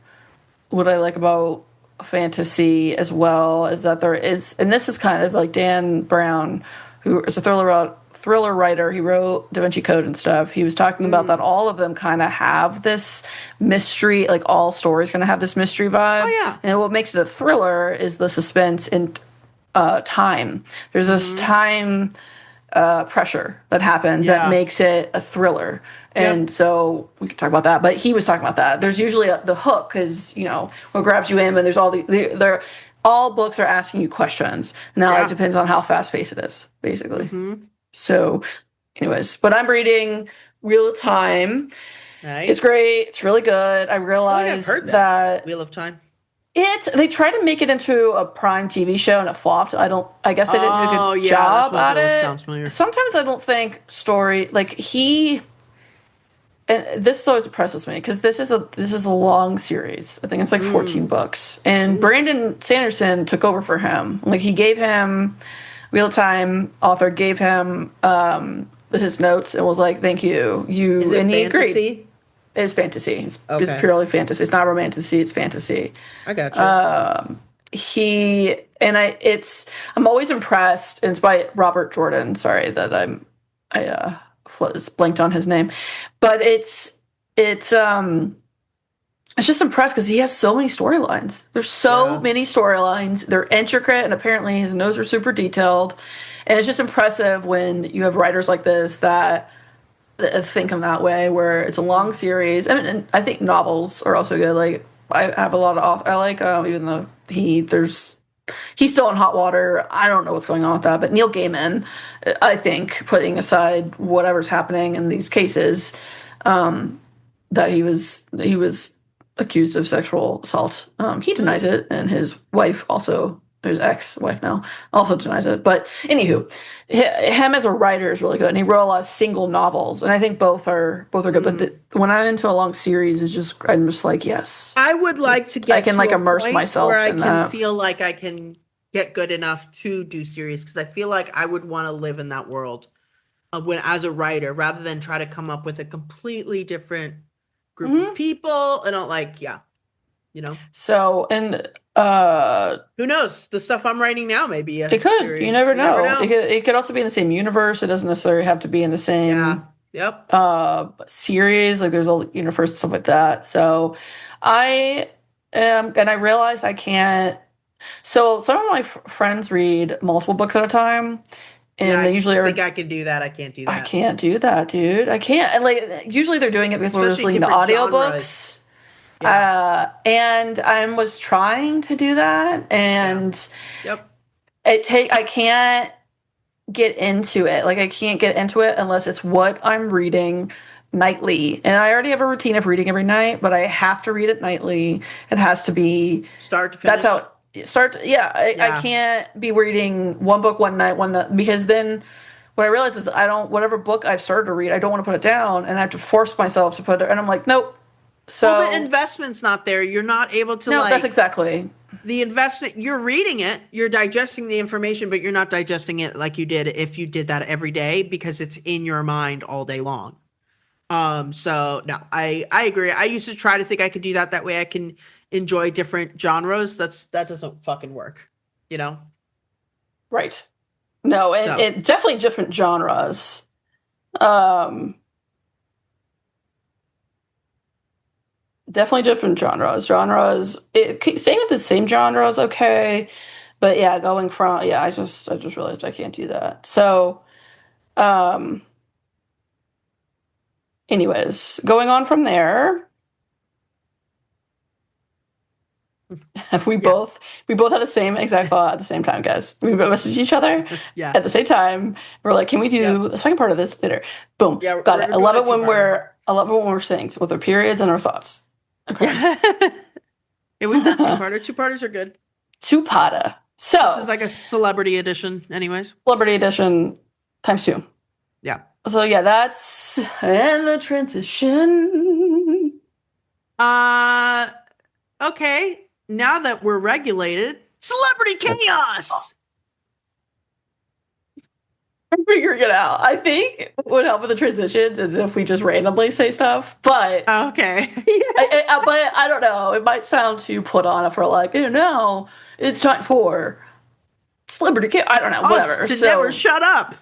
what I like about fantasy as well, is that there is, and this is kind of like Dan Brown, who is a thriller writer. He wrote Da Vinci Code and stuff. He was talking about that all of them kind of have this mystery, like all stories kind of have this mystery vibe. Oh, yeah. And what makes it a thriller is the suspense and time. There's this time pressure that happens that makes it a thriller. And so we could talk about that, but he was talking about that. There's usually the hook because, you know, what grabs you in, but there's all books are asking you questions. Now it depends on how fast paced it is, basically. So anyways, but I'm reading Real Time. Nice. great. It's really good. I I think I've realized heard that Wheel of Time. they tried to make it into a Prime TV show and it flopped. I guess they didn't do a Oh, good yeah, that's job what at it it. sounds familiar. Sometimes I don't think story like and this always impresses me because this is a long series. I think it's like 14 books. And Brandon Sanderson took over for him. Like he gave him Real Time author gave him his notes and was like, "Thank you." Is it And he agreed. fantasy? It's fantasy. It's Okay. purely fantasy. It's not romantasy. It's fantasy. I got you. I'm always impressed, and it's by Robert Jordan. Sorry that blanked on his name, but it's just impressed because he has so many storylines. There's so many storylines. They're intricate, and apparently his notes are super detailed. And it's just impressive when you have writers like this that think in that way, where it's a long series. I mean, and I think novels are also good. Like I have a lot of I like even though he's still in hot water. I don't know what's going on with that, but Neil Gaiman, I think, putting aside whatever's happening in these cases, that he was accused of sexual assault. He denies it, and his wife also, his ex-wife now, also denies it. But anywho, him as a writer is really good, and he wrote a lot of single novels, and I think both are good. But when I'm into a long series, I'm just like, yes, I would like to get. I can to like a immerse point myself where I in can that. feel like I can get good enough to do series because I feel like I would want to live in that world when as a writer rather than try to come up with a completely different group of people. I don't like, So, and who knows? The stuff I'm writing now may be a it could. series. You never know. know. It could also be in the same universe. It doesn't necessarily have to be in the same series. Like there's a universe and stuff like that. So I am, and I realize I can't. So some of my friends read multiple books at a time, and they usually think I can do that. I can't do that. I can't do that, dude. I can't. And like usually they're doing it because we're listening to audiobooks. And I was trying to do that, and I can't get into it. Like I can't get into it unless it's what I'm reading nightly. And I already have a routine of reading every night, but I have to read it nightly. It has to be start to finish. That's how it starts. I can't be reading one book one night, because then what I realize is whatever book I've started to read, I don't want to put it down, and I have to force myself to put it. And I'm like, nope. So the investment's not there. You're not able to. No, that's exactly the investment. You're reading it. You're digesting the information, but you're not digesting it like you did if you did that every day because it's in your mind all day long. So no, I agree. I used to try to think I could do that. That way I can enjoy different genres. That doesn't fucking work. Right. No, and it definitely different genres. Definitely different genres. Staying with the same genre is okay, but going from I just realized I can't do that. So, anyways, going on from there, we both had the same exact thought at the same time, guys. We messaged each other at the same time. We're like, can we do the second part of this later? Boom, got it. I love it when we're saying with our periods and our thoughts. Okay. We've done two-parter. Two-parters are good. Two-parter. So this is like a celebrity edition, anyways. Celebrity edition times 2. Yeah. So that's and the transition. Okay. Now that we're regulated, celebrity chaos. I'm figuring it out. I think what would help with the transitions is if we just randomly say stuff. But okay, but I don't know. It might sound too put on if we're like, no, it's time for celebrity chaos. I don't know. Whatever. Never shut up.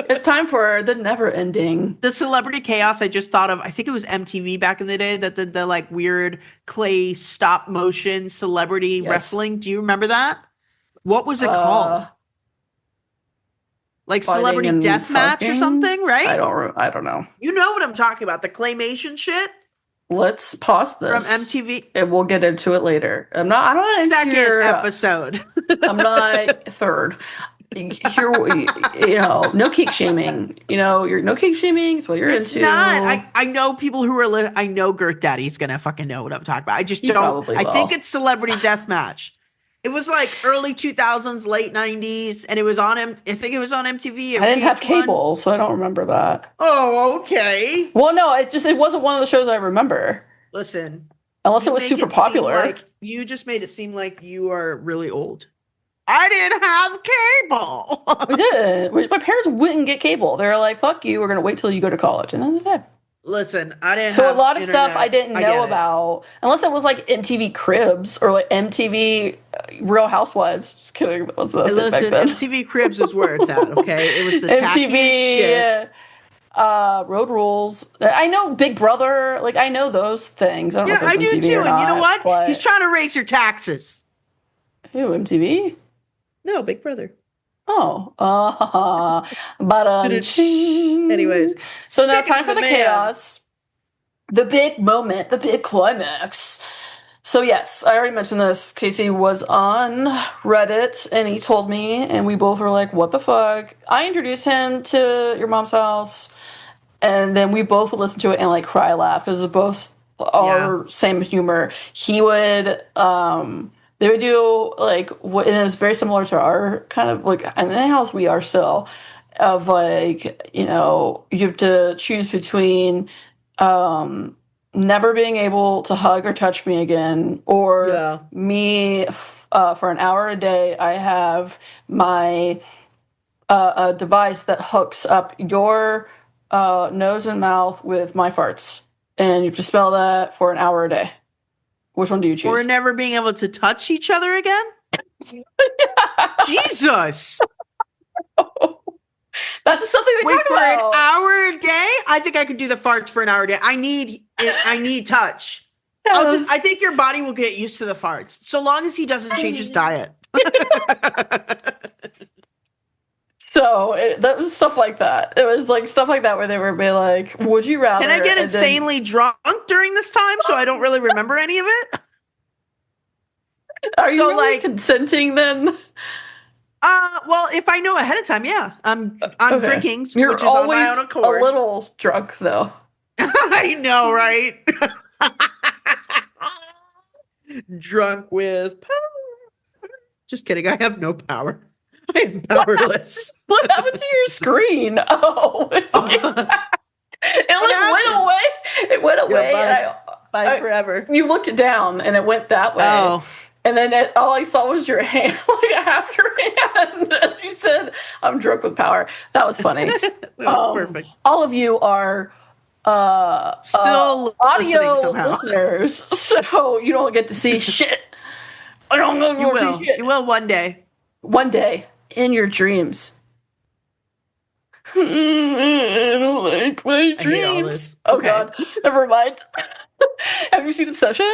It's time for the never-ending celebrity chaos. I just thought of. I think it was MTV back in the day that the like weird clay stop motion celebrity wrestling. Do you remember that? What was it called? Like celebrity death match or something, right? I don't know. You know what I'm talking about? The claymation shit. Let's pause this from MTV, and we'll get into it later. I'm not second episode. I'm not third. no kink shaming. You're no kink shaming is what you're It's into. not. I know people who are. I know Gert Daddy's gonna fucking know what I'm talking about. I just You don't. probably I think will. it's Celebrity Deathmatch. It was like early 2000s, late 90s, and it was on I think it was on MTV. Or I didn't have VH1. cable, so I don't remember that. Oh, okay. Well, no, it wasn't one of the shows I remember. Listen, Unless it you was make super it seem popular. like you just made it seem like you are really old. I didn't have cable. We didn't. My parents wouldn't get cable. They were like, "Fuck you. We're gonna wait till you go to college," and then they did. Listen, I didn't. So a have lot of internet. stuff I didn't I know get it. about, unless it was like MTV Cribs or like MTV Real Housewives. Just kidding. That was the Hey, thing back listen, then. MTV Cribs is where it's at. Okay, it was the tackiest shit. MTV, Road Rules. I know Big Brother. Like I know those things. I don't know Yeah, if I that's do MTV too. or And you know not, what? but- He's trying to raise your taxes. Who, MTV? No, Big Brother. Oh, but Anyways, so now sticking time to for the the man. chaos, the big moment, the big climax. So yes, I already mentioned this. Casey was on Reddit and he told me, and we both were like, "What the fuck?" I introduced him to your mom's house, and then we both would listen to it and like cry laugh because of both our same humor. He would they would do like what, and it was very similar to our kind of like, and in the house we are still of like, you have to choose between never being able to hug or touch me again, or me for an hour a day. I have my a device that hooks up your nose and mouth with my farts, and you have to spell that for an hour a day. Which one do you choose? Or never being able to touch each other again? Jesus! That's something we Wait, talked for about. an hour a day? I think I could do the farts for an hour a day. I need touch. I think your body will get used to the farts, so long as he doesn't change his diet. So that was stuff like that. It was like stuff like that where they were be like, "Would you rather?" Can I get insanely drunk during this time so I don't really remember any of it? Are you so, really like, consenting then? Well, if I know ahead of time, yeah. I'm Okay. drinking, You're which is on my own always accord. a little drunk though. I know, right? Drunk with power. Just kidding. I have no power. I am powerless. What happened to your screen? Oh, it like went away. It went away. Yeah, and bye forever. You looked down and it went that way. Oh. And then all I saw was your hand, like half your hand. And you said, "I'm drunk with power." That was funny. That was perfect. All of you are still audio somehow. listeners, so you don't get to see shit. I don't know. You will. You will one day. One day in your dreams. I don't like my dreams. Oh Okay. God, never mind. Have you seen Obsession?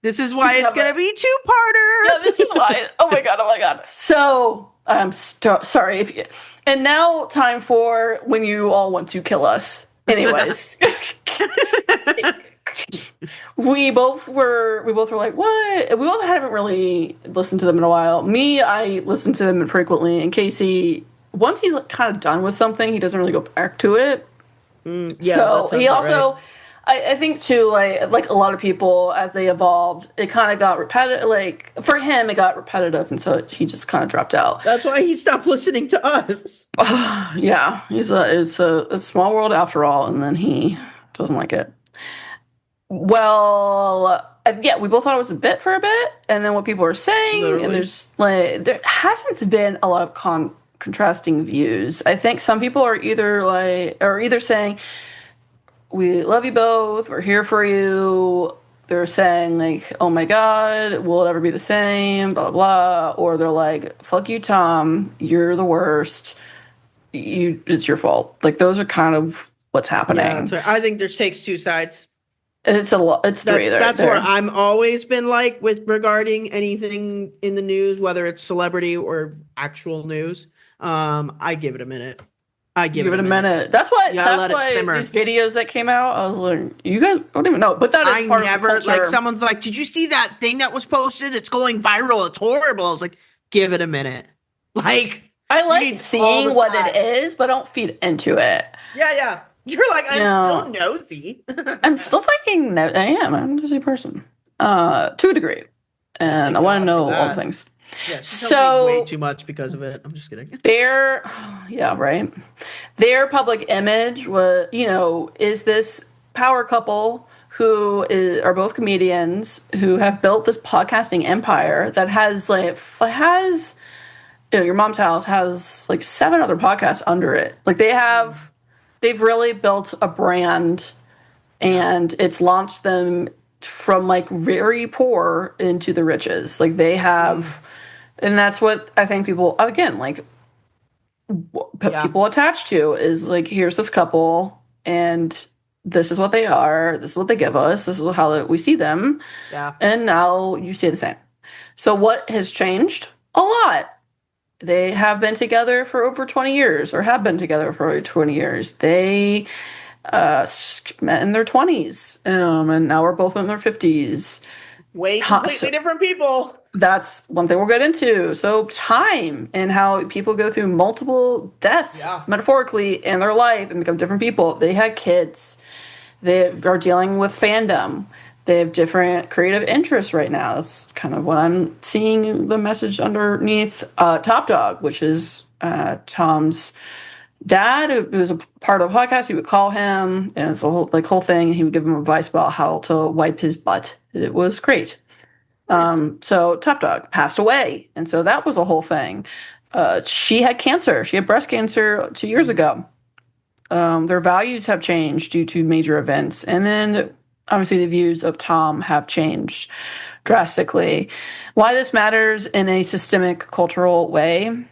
This is why it's gonna be two-parter. Yeah, this is why. Oh my God. So I'm sorry if you. And now time for when you all want to kill us. Anyways. we both were like, what? We both haven't really listened to them in a while. Me, I listen to them infrequently. And Casey, once he's kind of done with something, he doesn't really go back to it. Yeah, so he also, right. I think too, like a lot of people, as they evolved, it kind of got repetitive. Like for him, it got repetitive, and so he just kind of dropped out. That's why he stopped listening to us. Yeah, it's a small world after all, and then he doesn't like it. Well, yeah, we both thought it was a bit for a bit, and then what people are saying, Literally. and there hasn't been a lot of contrasting views. I think some people are either saying, "We love you both, we're here for you." They're saying like, "Oh my God, will it ever be the same?" Blah blah. Or they're like, "Fuck you, Tom. You're the worst. It's your fault." Like those are kind of what's happening. Yeah, that's right. I think there's takes two sides. It's a lot. It's three. That's where I'm always been like with regarding anything in the news, whether it's celebrity or actual news. I give it a minute. I give it a minute. That's why. Yeah, That's why these videos that came out, I was like, you guys don't even know. But that is part of the culture. Like someone's like, "Did you see that thing that was posted? It's going viral. It's horrible." I was like, "Give it a minute." Like I You like need all seeing the what sides. it is, but I don't feed into it. Yeah. You're like, I'm No. still nosy. I'm still fucking I am. I'm a nosy person. To a degree. And Thank I want to God for know all the that. things. Yeah, she tells me way So too much because of it. I'm just kidding. their yeah, right. Their public image was, is this power couple are both comedians who have built this podcasting empire that your mom's house has like 7 other podcasts under it. Like they've really built a brand, and it's launched them from like very poor into the riches. Like they have, and that's what I think people, again, like Yeah. people attach to is like, here's this couple, and this is what they are, this is what they give us, this is how we see them, Yeah. and now you see the same. So what has changed? A lot. They have been together for over 20 years, or have been together for over 20 years. They met in their 20s, and now we're both in their 50s. Completely different people. That's one thing we'll get into. So time and how people go through multiple deaths, metaphorically, in their life and become different people. They had kids. They are dealing with fandom. They have different creative interests right now. That's kind of what I'm seeing the message underneath Top Dog, which is Tom's dad, who was a part of the podcast. He would call him, and it's a whole thing. And he would give him advice about how to wipe his butt. It was great. So Top Dog passed away, and so that was a whole thing. She had cancer. She had breast cancer 2 years ago. Their values have changed due to major events, and then obviously the views of Tom have changed drastically. Why this matters in a systemic cultural way.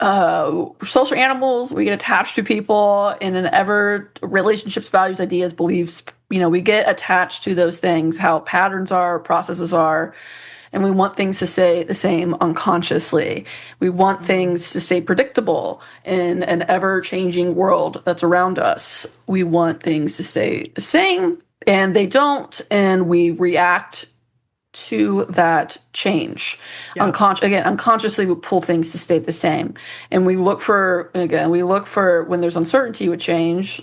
Social animals, we get attached to people in an ever relationships, values, ideas, beliefs. We get attached to those things, how patterns are, processes are, and we want things to stay the same unconsciously. We want things to stay predictable in an ever-changing world that's around us. We want things to stay the same, and they don't, and we react to that change. Yeah. Unconsciously we pull things to stay the same, and we look for when there's uncertainty with change,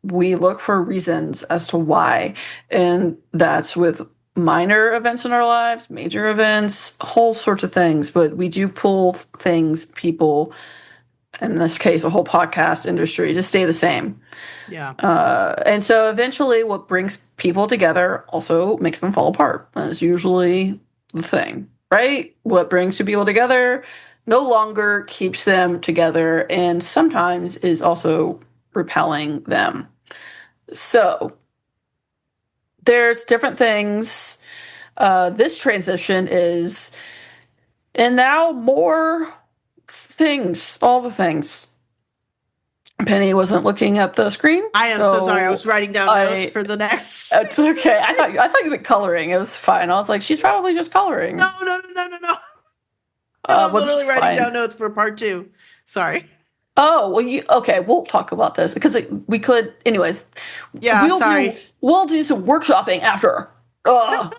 we look for reasons as to why, and that's with minor events in our lives, major events, whole sorts of things. But we do pull things, people, in this case a whole podcast industry, to stay the same. Yeah. And so eventually what brings people together also makes them fall apart. That's usually the thing, right? What brings two people together no longer keeps them together, and sometimes is also repelling them. So there's different things. This transition is, and now more things, all the things. Penny wasn't looking at the screen. I am so sorry. I was writing down notes for the next. It's okay. I thought you meant coloring. It was fine. I was like, she's probably just coloring. No. I'm literally writing down notes for part 2. Sorry. Oh, well, okay. We'll talk about this because we could, anyways. Yeah, sorry. We'll do some workshopping after. No,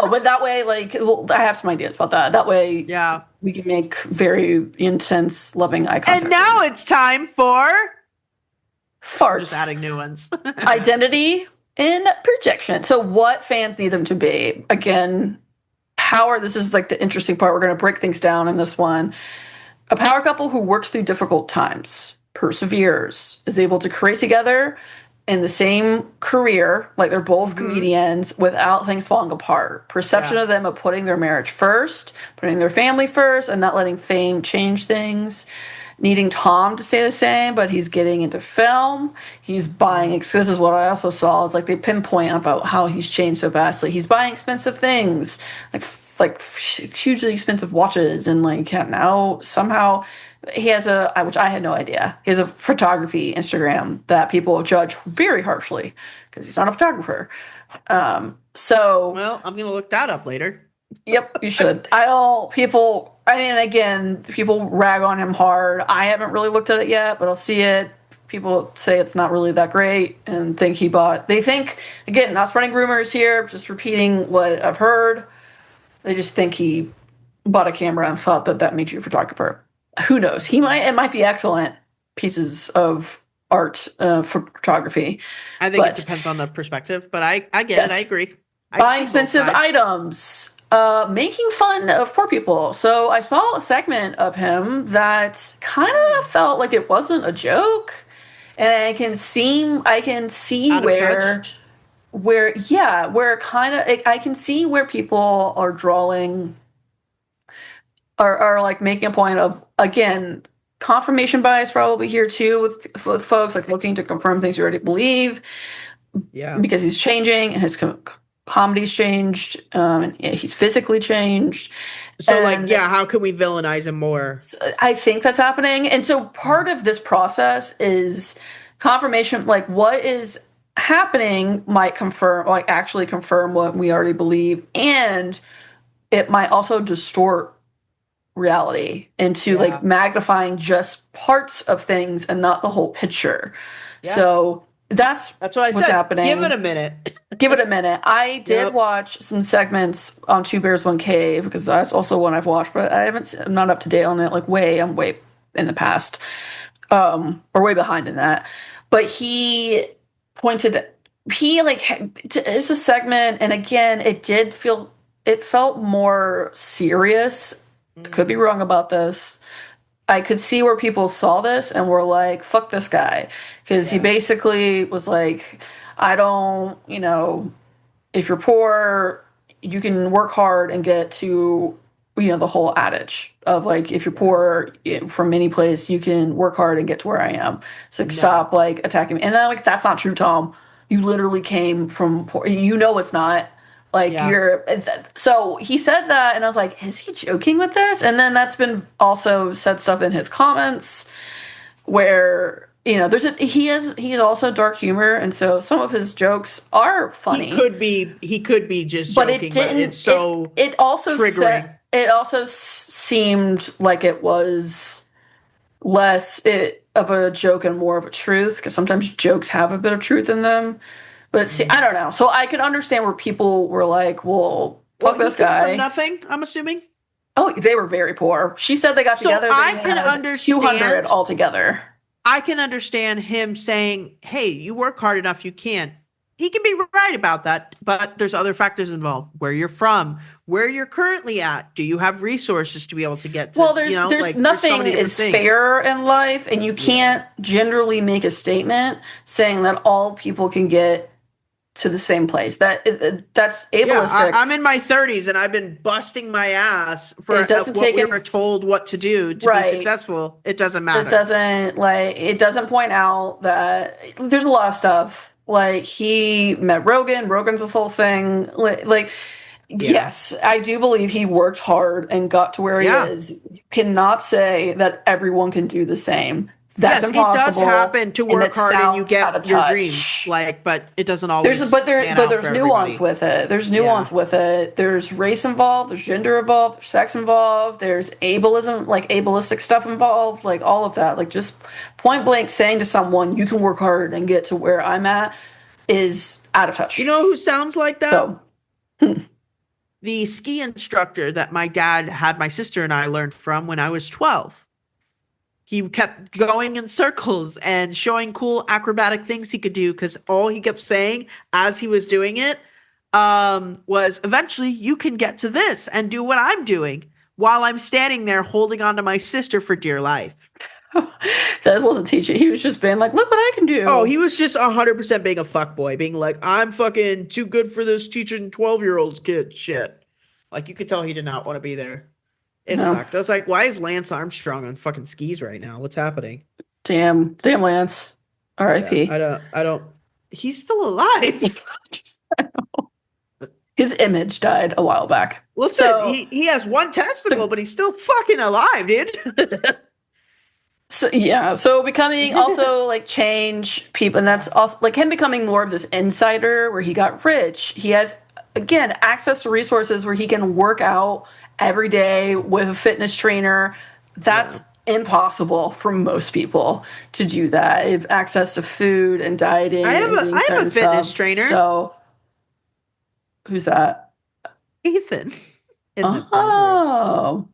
but that way, I have some ideas about that. That way, yeah, we can make very intense, loving eye contact. And now it's time for farts. Just adding new ones. Identity and projection. So what fans need them to be. Again, power. This is like the interesting part. We're going to break things down in this one. A power couple who works through difficult times, perseveres, is able to create together in the same career, like they're both comedians, without things falling apart. Perception of them of putting their marriage first, putting their family first, and not letting fame change things. Needing Tom to stay the same, but he's getting into film. He's buying, this is what I also saw, is like they pinpoint about how he's changed so vastly. He's buying expensive things, like hugely expensive watches, and now somehow he has which I had no idea. He has a photography Instagram that people judge very harshly because he's not a photographer. Well, I'm gonna look that up later. Yep, you should. People rag on him hard. I haven't really looked at it yet, but I'll see it. People say it's not really that great and think they think, again, not spreading rumors here, just repeating what I've heard. They just think he bought a camera and thought that made you a photographer. who knows? It might be excellent pieces of art, photography. I think it depends on the perspective, but I get it. I agree. Buying expensive items, making fun of poor people. So I saw a segment of him that kind of felt like it wasn't a joke, and I can see where kind of I can see where people are drawing, are like making a point of, again, confirmation bias probably here too, with folks like looking to confirm things you already believe. Yeah, because he's changing and his comedy's changed, and he's physically changed. So, how can we villainize him more? I think that's happening. And so part of this process is confirmation, like what is happening might actually confirm what we already believe. And it might also distort reality into like magnifying just parts of things and not the whole picture. Yeah. So that's what I said. Happening. Give it a minute. Give it a minute. I did watch some segments on Two Bears One Cave, because that's also one I've watched, but I'm not up to date on it. I'm way in the past, or way behind in that. But it's a segment, and again, it felt more serious. I could be wrong about this. I could see where people saw this and were like, fuck this guy. Because he basically was like, I don't, if you're poor, you can work hard and get to, the whole adage of like, if you're poor from any place, you can work hard and get to where I am. So stop like attacking me. And then like, that's not true, Tom. You literally came from poor. It's not. So he said that, and I was like, is he joking with this? And then that's been also said stuff in his comments where, he's also dark humor, and so some of his jokes are funny. He could be just joking, but it's so it also triggering. It also seemed like it was less of a joke and more of a truth, because sometimes jokes have a bit of truth in them. But I don't know. So I could understand where people were like, well, fuck this guy. From nothing, I'm assuming. Oh, they were very poor. She said they got together. I can understand 200 altogether. I can understand him saying, hey, you work hard enough, you can. He can be right about that, but there's other factors involved. Where you're from, where you're currently at. Do you have resources to be able to get to? Well, there's nothing is fair in life, and you can't generally make a statement saying that all people can get to the same place. That's ableistic. I'm in my 30s and I've been busting my ass for what we were told what to do to be successful. It doesn't matter. It doesn't point out that there's a lot of stuff. Like, he met Rogan's this whole thing. Yes, I do believe he worked hard and got to where he is. You cannot say that everyone can do the same. That's impossible. It does happen to work hard and you get your dreams. But it doesn't always. There's nuance with it. There's nuance with it. There's race involved. There's gender involved. There's sex involved. There's ableism, like ableistic stuff involved. Like all of that. Like just point blank saying to someone, "You can work hard and get to where I'm at," is out of touch. You know who sounds like that? The ski instructor that my dad had my sister and I learned from when I was 12. He kept going in circles and showing cool acrobatic things he could do, because all he kept saying as he was doing it was, eventually you can get to this and do what I'm doing while I'm standing there holding on to my sister for dear life. That wasn't teaching. He was just being like, look what I can do. Oh, he was just 100% being a fuckboy, being like, I'm fucking too good for this teaching 12-year-olds kid shit. Like, you could tell he did not want to be there. It sucked. I was like, why is Lance Armstrong on fucking skis right now? What's happening? Damn Lance. R.I.P. Yeah, I don't. He's still alive. I know. His image died a while back. Listen, he has one testicle, but he's still fucking alive, dude. So becoming also like change people, and that's also like him becoming more of this insider where he got rich. He has, again, access to resources where he can work out every day with a fitness trainer. That's impossible for most people to do that. They have access to food and dieting. I have a fitness trainer. So who's that? Ethan. Oh,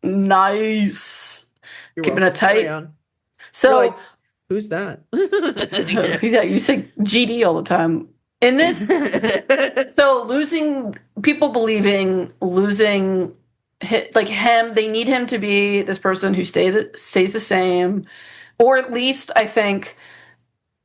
nice. You're keeping it welcome. Carry tight. on. You're So, like, who's that? yeah, you say GD all the time. In this, so losing people believing losing like him, they need him to be this person who stays the same, or at least I think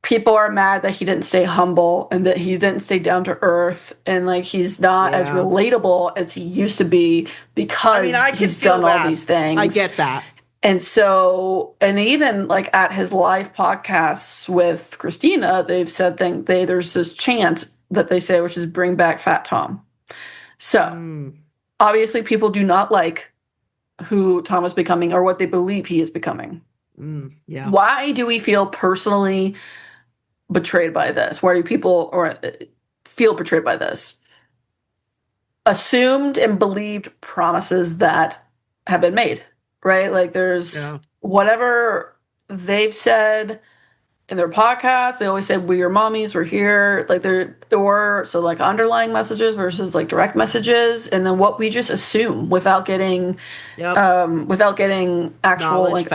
people are mad that he didn't stay humble and that he didn't stay down to earth and like he's not as Yeah. relatable as he used to be because I can he's feel done all that. these things. I get that. And so, and even like at his live podcasts with Christina, they've said there's this chant that they say, which is bring back Fat Tom. So obviously people do not like who Tom is becoming or what they believe he is becoming. Yeah. Why do we feel personally betrayed by this? Why do people feel betrayed by this? Assumed and believed promises that have been made, right? Like there's whatever they've said in their podcast. They always said, "We're your mommies. We're here." Like so like underlying messages versus like direct messages, and then what we just assume without getting actual knowledge, like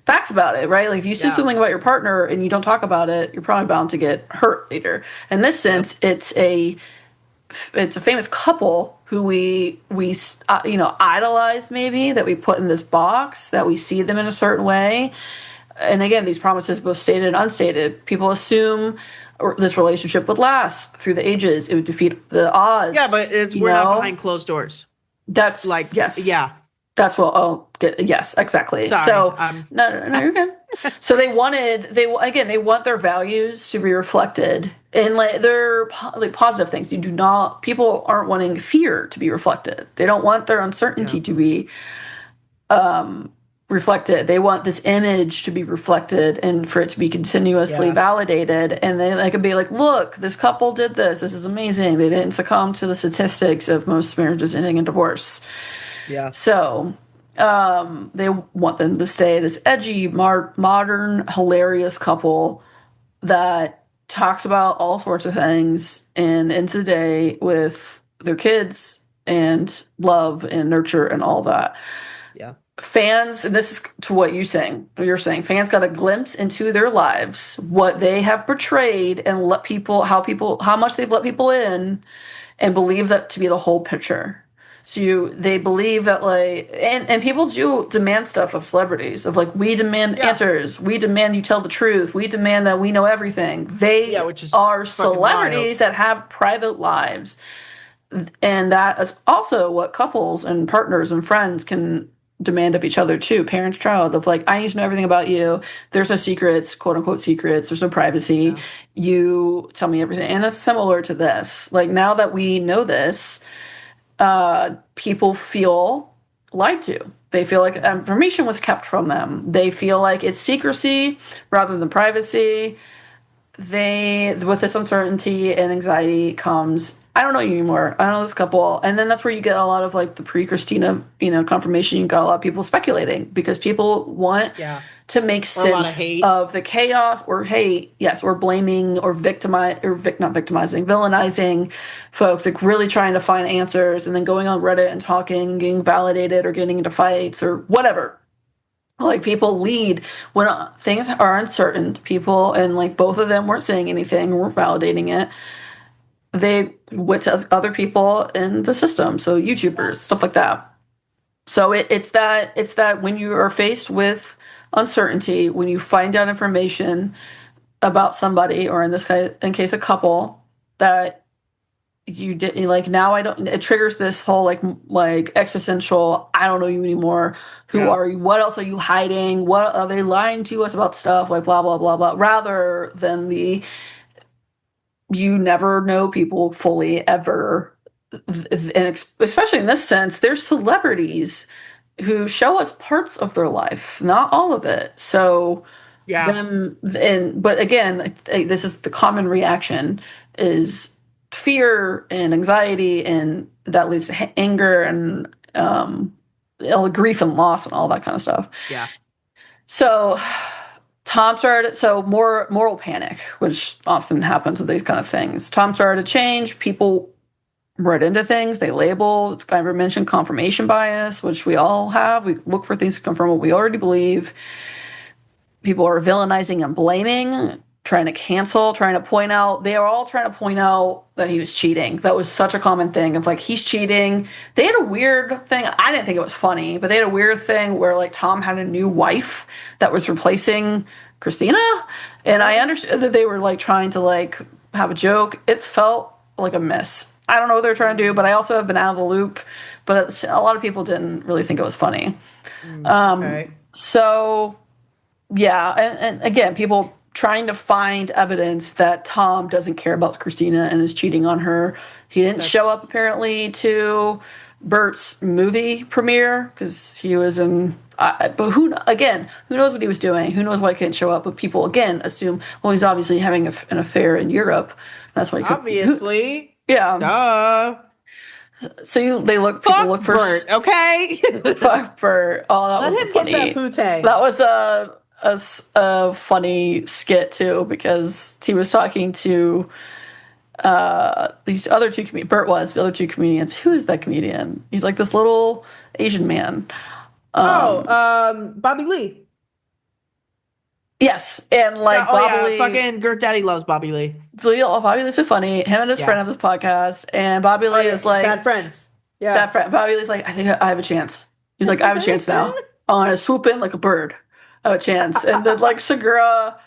facts about it, right? Like if you assume something about your partner and you don't talk about it, you're probably bound to get hurt later. In this sense, it's a famous couple who we idolize, maybe, that we put in this box, that we see them in a certain way. And again, these promises, both stated and unstated, people assume this relationship would last through the ages. It would defeat the odds. Yeah, but we're not behind closed doors. That's like, yes. Yeah. That's yes, exactly. Sorry, so no, you're good. So they want their values to be reflected in like their like positive things. People aren't wanting fear to be reflected. They don't want their uncertainty to be reflected. They want this image to be reflected and for it to be continuously validated. And they could be like, look, this couple did this. This is amazing. They didn't succumb to the statistics of most marriages ending in divorce. Yeah. So they want them to stay this edgy, modern, hilarious couple that talks about all sorts of things and ends the day with their kids and love and nurture and all that. Yeah. Fans, and this is to what you're saying, fans got a glimpse into their lives, what they have portrayed, and how much they've let people in and believe that to be the whole picture. So they believe that and people do demand stuff of celebrities, of like, we demand answers, we demand you tell the truth, we demand that we know everything. They are celebrities that have private lives, and that is also what couples and partners and friends can demand of each other too. Parent child, of like, I need to know everything about you. There's no secrets, quote unquote secrets. There's no privacy. You tell me everything. And that's similar to this. Like, now that we know this, people feel lied to. They feel like information was kept from them. They feel like it's secrecy rather than privacy. With this uncertainty and anxiety comes, I don't know you anymore. I don't know this couple. And then that's where you get a lot of like the pre-Christina, confirmation. You got a lot of people speculating because people want to make sense of the chaos or hate, or blaming or not victimizing, villainizing folks, like really trying to find answers and then going on Reddit and talking, getting validated or getting into fights or whatever. Like, people lead when things are uncertain. People, and like both of them weren't saying anything, weren't validating it. They went to other people in the system, so YouTubers, stuff like that. So it's that when you are faced with uncertainty, when you find out information about somebody, or in case a couple, that you didn't like, now I don't, it triggers this whole like existential, I don't know you anymore. Who are you? What else are you hiding? What are they lying to us about? Stuff like blah blah blah blah, rather than you never know people fully ever. And especially in this sense, there's celebrities who show us parts of their life, not all of it. So but again, this is the common reaction, is fear and anxiety, and that leads to anger and grief and loss and all that kind of stuff. Yeah. So Tom started, more moral panic, which often happens with these kind of things. Tom started to change. People read into things. They label. It's kind of mentioned confirmation bias, which we all have. We look for things to confirm what we already believe. People are villainizing and blaming, trying to cancel, trying to point out. They are all trying to point out that he was cheating. That was such a common thing of like, he's cheating. They had a weird thing. I didn't think it was funny, but they had a weird thing where like Tom had a new wife that was replacing Christina. And I understood that they were like trying to like have a joke. It felt like a miss. I don't know what they're trying to do, but I also have been out of the loop. But a lot of people didn't really think it was funny. Okay. So, yeah. And again, people trying to find evidence that Tom doesn't care about Christina and is cheating on her. He didn't show up apparently to Bert's movie premiere because he was in. But who knows what he was doing? Who knows why he couldn't show up? But people again assume, well, he's obviously having an affair in Europe. That's why he couldn't. Obviously. Yeah. Duh. So people look for Bert, okay? Fuck Bert. Oh, that Let was him funny. get that pute. That was a funny skit too, because he was talking to these other two comedians. Bert was the other two comedians. Who is that comedian? He's like this little Asian man. Bobby Lee. Yes, and like Bobby Lee, fucking Gert Daddy loves Bobby Lee. Bobby Lee's so funny. Him and his friend have this podcast, and Bobby Lee is like bad friends. Yeah, bad friend. Bobby Lee's like, I think I have a chance. He's like, I have a chance now. I'm gonna swoop in like a bird. I have a chance. And then like Segura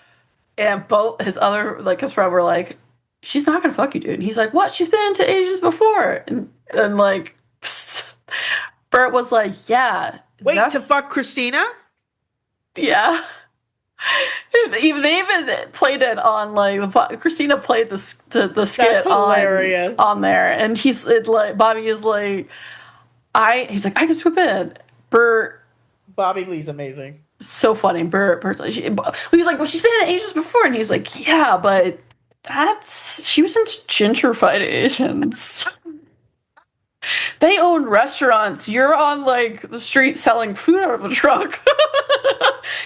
and both his other like his friend were like, she's not gonna fuck you, dude. And he's like, what? She's been to Asians before, and like Bert was like, yeah. Wait, to fuck Christina? Yeah. They even played it on like Christina played the skit on there, and Bobby is like, he's like, I can swoop in. Bert, Bobby Lee's amazing. So funny. Bert's like, he was like, well, she's been in Asians before, and he's like, yeah, but she was in gentrified Asians. They own restaurants. You're on like the street selling food out of a truck.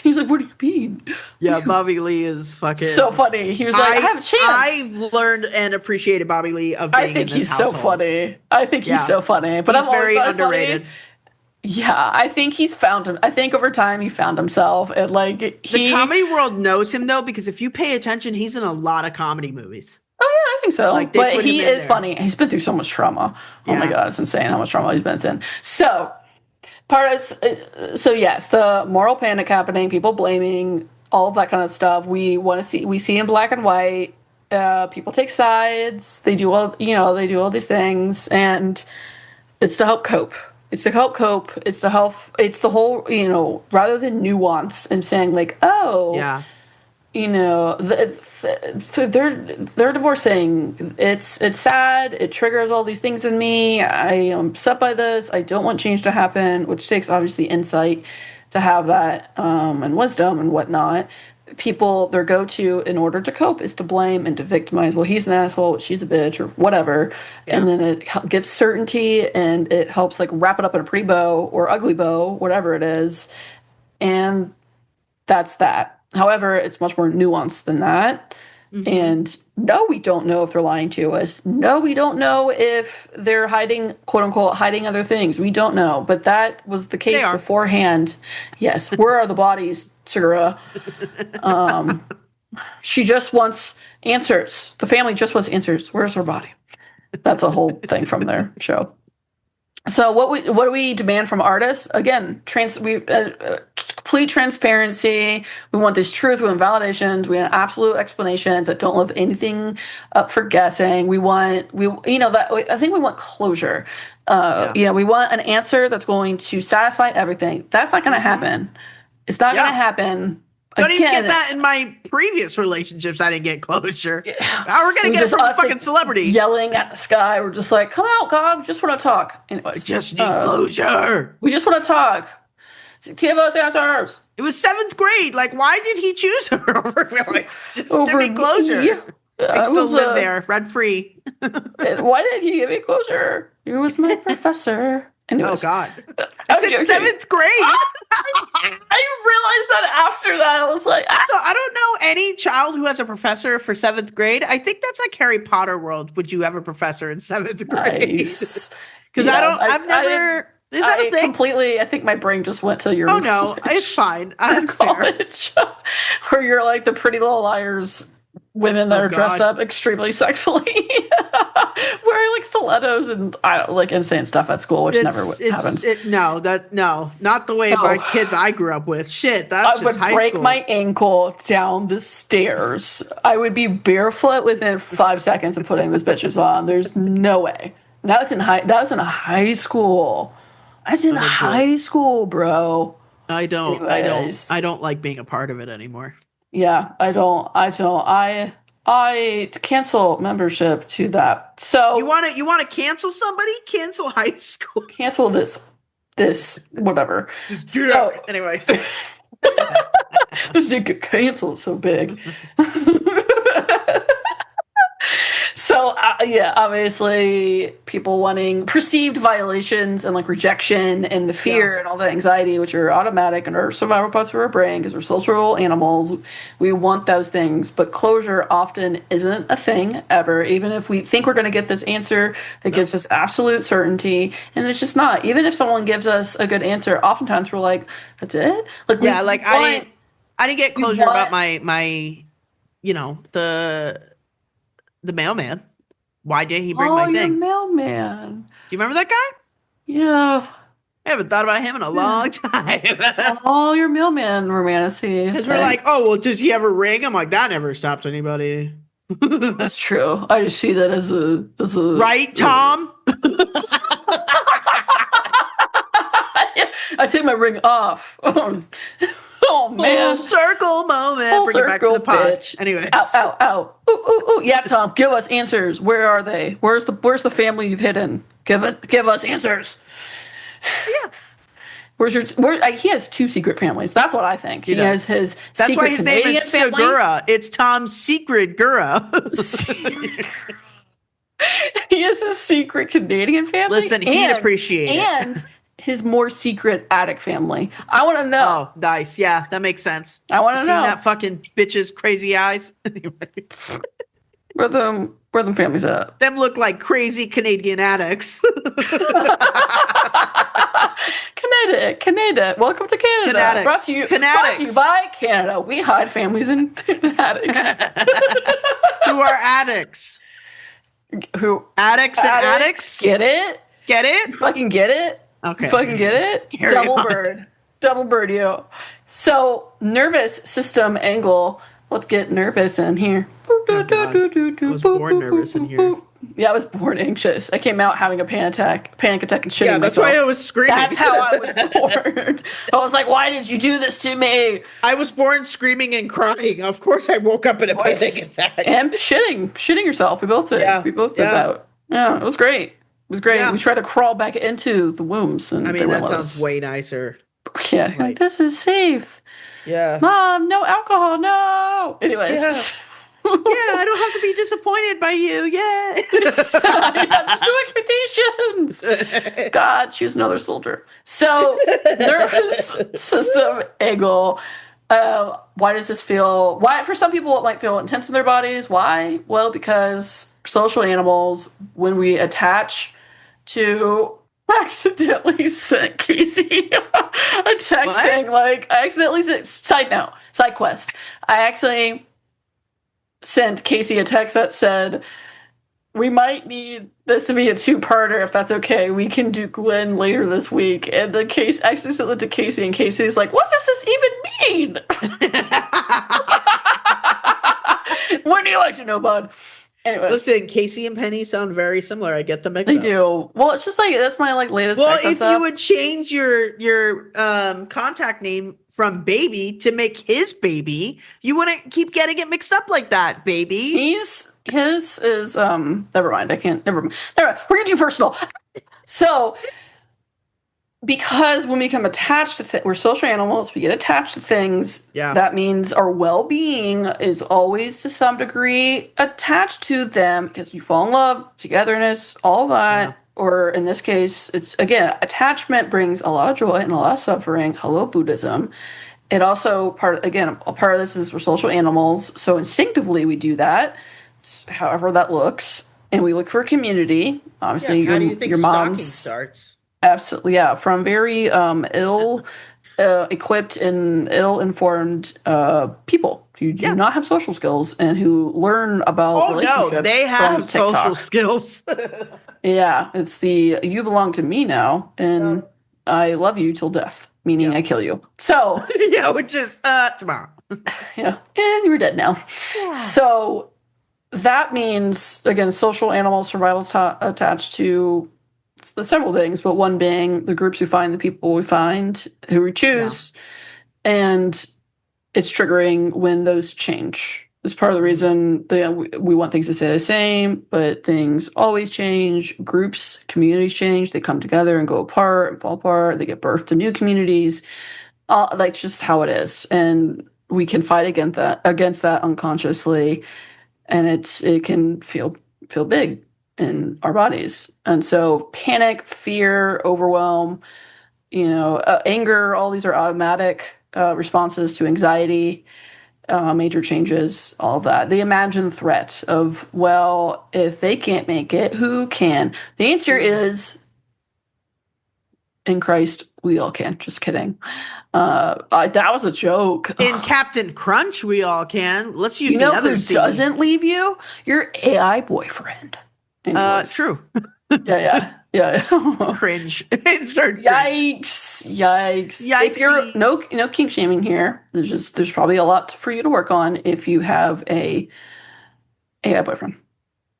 He's like, what do you mean? Yeah, Bobby Lee is fucking so funny. He was like, I have a chance. I've learned and appreciated Bobby Lee of being in this household. So funny. I think he's so funny. But he's very underrated. Funny. Yeah, I think he's found him. I think over time he found himself, and like the comedy world knows him though, because if you pay attention, he's in a lot of comedy movies. Oh yeah, I think so. Like, but he is funny. He's been through so much trauma. Oh my god, it's insane how much trauma he's been in. So yes, the moral panic happening, people blaming, all of that kind of stuff. We see in black and white. People take sides. They do all these things, and it's to help cope. It's to help cope. It's to help. It's the whole, rather than nuance and saying like, oh, yeah. They're divorcing. It's sad. It triggers all these things in me. I am upset by this. I don't want change to happen, which takes obviously insight to have that and wisdom and whatnot. People, their go-to in order to cope is to blame and to victimize. Well, he's an asshole, she's a bitch, or whatever. Yeah. And then it gives certainty, and it helps like wrap it up in a pretty bow or ugly bow, whatever it is. And that's that. However, it's much more nuanced than that. Mm-hmm. And no, we don't know if they're lying to us. No, we don't know if they're hiding, quote unquote, hiding other things. We don't know. But that was the case beforehand. Yes. Where are the bodies, Segura? She just wants answers. The family just wants answers. Where's her body? That's a whole thing from their show. So what do we demand from artists? Again, complete transparency. We want this truth. We want validations. We want absolute explanations that don't leave anything up for guessing. I think we want closure. We want an answer that's going to satisfy everything. That's not going to happen. It's not going to happen. I didn't get that in my previous relationships. I didn't get closure. How are we going to get it from a fucking celebrity? Yelling at the sky. We're just like, come out, God. We just want to talk. Anyways, I just need closure. We just want to talk. Give us answers. It was 7th grade. Like, why did he choose her over me? Just give me closure. I still live there, rent free. Why did he give me closure? He was my professor. Anyways, God. I'm It's in joking. 7th grade. I realized that after that. I was like, So I don't know any child who has a professor for 7th grade. I think that's like Harry Potter world. Would you have a professor in 7th grade? nice. Because Yeah, I've never. Is that a thing? Completely, I think my brain just went to your Oh no, it's fine. I'm fair. college, where you're like the Pretty Little Liars women that Oh, are dressed God. up extremely sexily, wearing like stilettos and I don't like insane stuff at school, which never happens. No, not the way No. my kids I grew up with. Shit, that's I just would high break school. my ankle down the stairs. I would be barefoot within 5 seconds of putting those bitches on. There's no way. That was in high school. I was in high school, bro. I don't Anyways. I don't like being a part of it anymore. Yeah, I don't. I cancel membership to that. So You want to cancel somebody? Cancel high school. cancel this whatever. Just do So- it. Anyways. This did get canceled so big. So yeah, obviously people wanting perceived violations and like rejection and the fear and all the anxiety, which are automatic and are survival parts of our brain because we're social animals. We want those things, but closure often isn't a thing ever. Even if we think we're going to get this answer that gives us absolute certainty, and it's just not. Even if someone gives us a good answer, oftentimes we're like, "That's it." Like Yeah, like I didn't get closure about my the mailman. Why didn't he bring my your thing? Do mailman. you remember that guy? Yeah. I haven't thought about him in a long time. Oh, your mailman romantasy. Because we're like, oh, well, does he ever ring? I'm like, that never stops anybody. That's true. I just see that as a Right, Tom? I take my ring off. Oh man. Full circle moment. Full Bring it back to circle, the pod. bitch. Anyways. Ow, ow, ow. Ooh, ooh, ooh. Yeah, Tom, give us answers. Where are they? Where's the family you've hidden? Give us answers. Yeah. He has 2 secret families. That's what I think. He has his That's secret why his Canadian name is family. Segura. It's Tom's secret Gura. He has his secret Canadian family. Listen, he'd appreciate it. And his more secret attic family. I want to know. Oh, nice. Yeah, that makes sense. I want to know that fucking bitch's crazy eyes. Anyway. where them families at. Them look like crazy Canadian addicts. Canada. Welcome to Canada. Canadics. Brought to you by Canada. We hide families in attics. Who are addicts? Who Addicts and addicts? Get it? Get it? Fucking get it? Okay. Fucking get it? Carry on. Double bird you. So, nervous system angle. Let's get nervous in here. I was born nervous in here. Yeah, I was born anxious. I came out having a panic attack and shitting Yeah, that's myself. why I was screaming. That's how I was born. I was like, why did you do this to me? I was born screaming and crying. Of course I woke up in a panic attack. And shitting yourself. We both did. Yeah. We both did that. Yeah, it was great. It was great. Yeah. We tried to crawl back into the wombs. And I they mean, wouldn't that let sounds us. way nicer. Yeah, like, this is safe. Yeah. Mom, no alcohol, no. Anyways. Yeah. Yeah, I don't have to be disappointed by you. Yay. There's no expectations. God, choose another soldier. So, nervous system angle. Why does this feel? Why for some people it might feel intense in their bodies? Why? Well, because social animals, when we attach to. I accidentally sent Casey a text saying I accidentally sent side quest. I actually sent Casey a text that said, we might need this to be a 2-parter if that's okay. We can do Glenn later this week. And the case actually sent it to Casey, and Casey's like, what does this even mean? What do you like to know, bud? Anyway, listen, Casey and Penny sound very similar. I get them mixed they up. do. Well, it's just that's my latest. Well, text on if stuff. you would change your contact name from baby to make his baby, you wouldn't keep getting it mixed up like that, baby. His is never mind. I can't never mind. We're gonna do personal. So because when we become attached to we're social animals, we get attached to things. Yeah. That means our well-being is always to some degree attached to them because you fall in love, togetherness, all that. or in this case, it's again, attachment brings a lot of joy and a lot of suffering. Hello, Buddhism. It also a part of this is we're social animals, so instinctively we do that, however that looks, and we look for a community. Obviously, How do you think your stalking mom's starts? absolutely, yeah, from very ill equipped and ill informed people who do Yeah. not have social skills and who learn about Oh no, relationships they from have social TikTok. skills. Yeah, it's the you belong to me now, and I love you till death, meaning Yeah. I kill you. So, Yeah, which is tomorrow. yeah, and you're dead now. Yeah. So that means again, social animal survival is attached to several things, but one being the groups we find, the people we find, who we choose, and it's triggering when those change. It's part of the reason we want things to stay the same, but things always change. Groups, communities change. They come together and go apart and fall apart. They give birth to new communities. Like just how it is, and we can fight against that unconsciously, and it can feel big in our bodies. And so panic, fear, overwhelm, anger, all these are automatic responses to anxiety, major changes, all of that. The imagined threat of, well, if they can't make it, who can? The answer is, in Christ, we all can. Just kidding. That was a joke. In Captain Crunch, we all can. Let's use the other who C. doesn't leave you? Your AI boyfriend. Anyways. True. Yeah. Cringe. Insert cringe. Yikes. If you're no kink shaming here, there's probably a lot for you to work on if you have a AI boyfriend.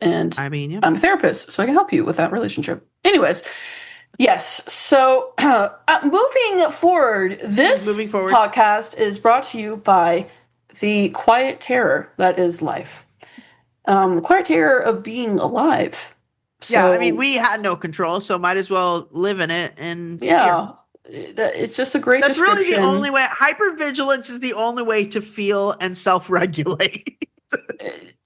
And I mean, yeah. I'm a therapist, so I can help you with that relationship. Anyways, yes. So moving forward, this podcast is brought to you by the quiet terror that is life. The quiet terror of being alive. So, yeah, I mean, we had no control, so might as well live in it. And yeah, it's just a great description. That's really the only way. Hypervigilance is the only way to feel and self-regulate.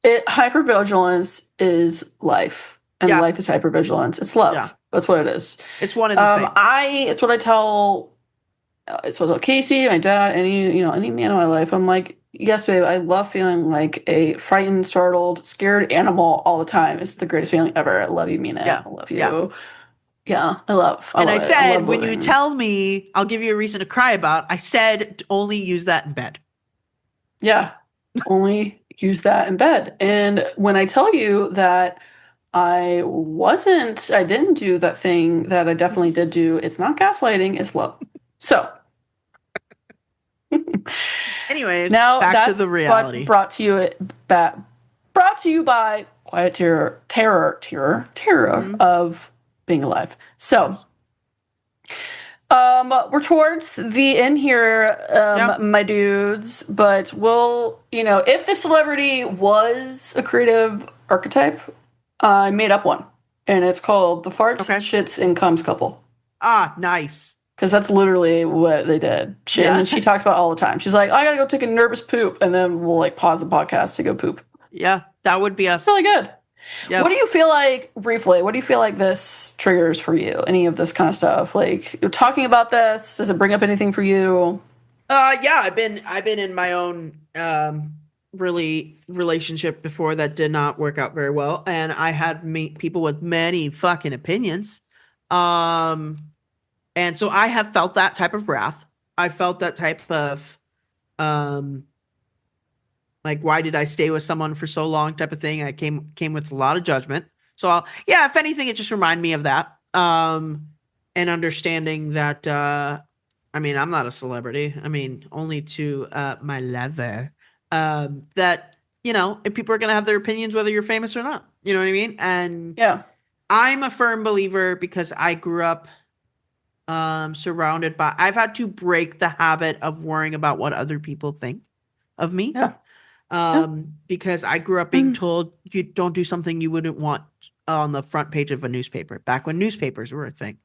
Hypervigilance is life, and life is hypervigilance. It's love. Yeah. That's what it is. It's one and the same. It's what I tell. It's what I tell Casey, my dad, any man in my life. I'm like, yes, babe, I love feeling like a frightened, startled, scared animal all the time. It's the greatest feeling ever. I love you, Mina. Yeah. I love you. Yeah, I love I said, when you tell me, I'll give you a reason to cry about, I said to only use that in bed. Yeah, only use that in bed. And when I tell you that I didn't do that thing that I definitely did do, it's not gaslighting, it's love. So, anyways, now back to the reality. Brought to you by quiet terror of being alive. So, we're towards the end here, my dudes. But if the celebrity was a creative archetype, I made up one, and it's called the farts, shits, and comes couple. Ah, nice. Because that's literally what they did. And she talks about it all the time. She's like, I gotta go take a nervous poop, and then we'll pause the podcast to go poop. Yeah, that would be us. Really good. Yep. What do you feel like, briefly, what do you feel like this triggers for you? Any of this kind of stuff? Like, you're talking about this, does it bring up anything for you? Yeah, I've been in my own relationship before that did not work out very well, and I had people with many fucking opinions. And so I have felt that type of wrath. I felt that type of, why did I stay with someone for so long type of thing. I came with a lot of judgment. So if anything, it just reminded me of that. And understanding that, I'm not a celebrity. Only to my lover. That, if people are going to have their opinions, whether you're famous or not, you know what I mean? And I'm a firm believer because I grew up surrounded by, I've had to break the habit of worrying about what other people think of me. Because I grew up being told you don't do something you wouldn't want on the front page of a newspaper back when newspapers were a thing.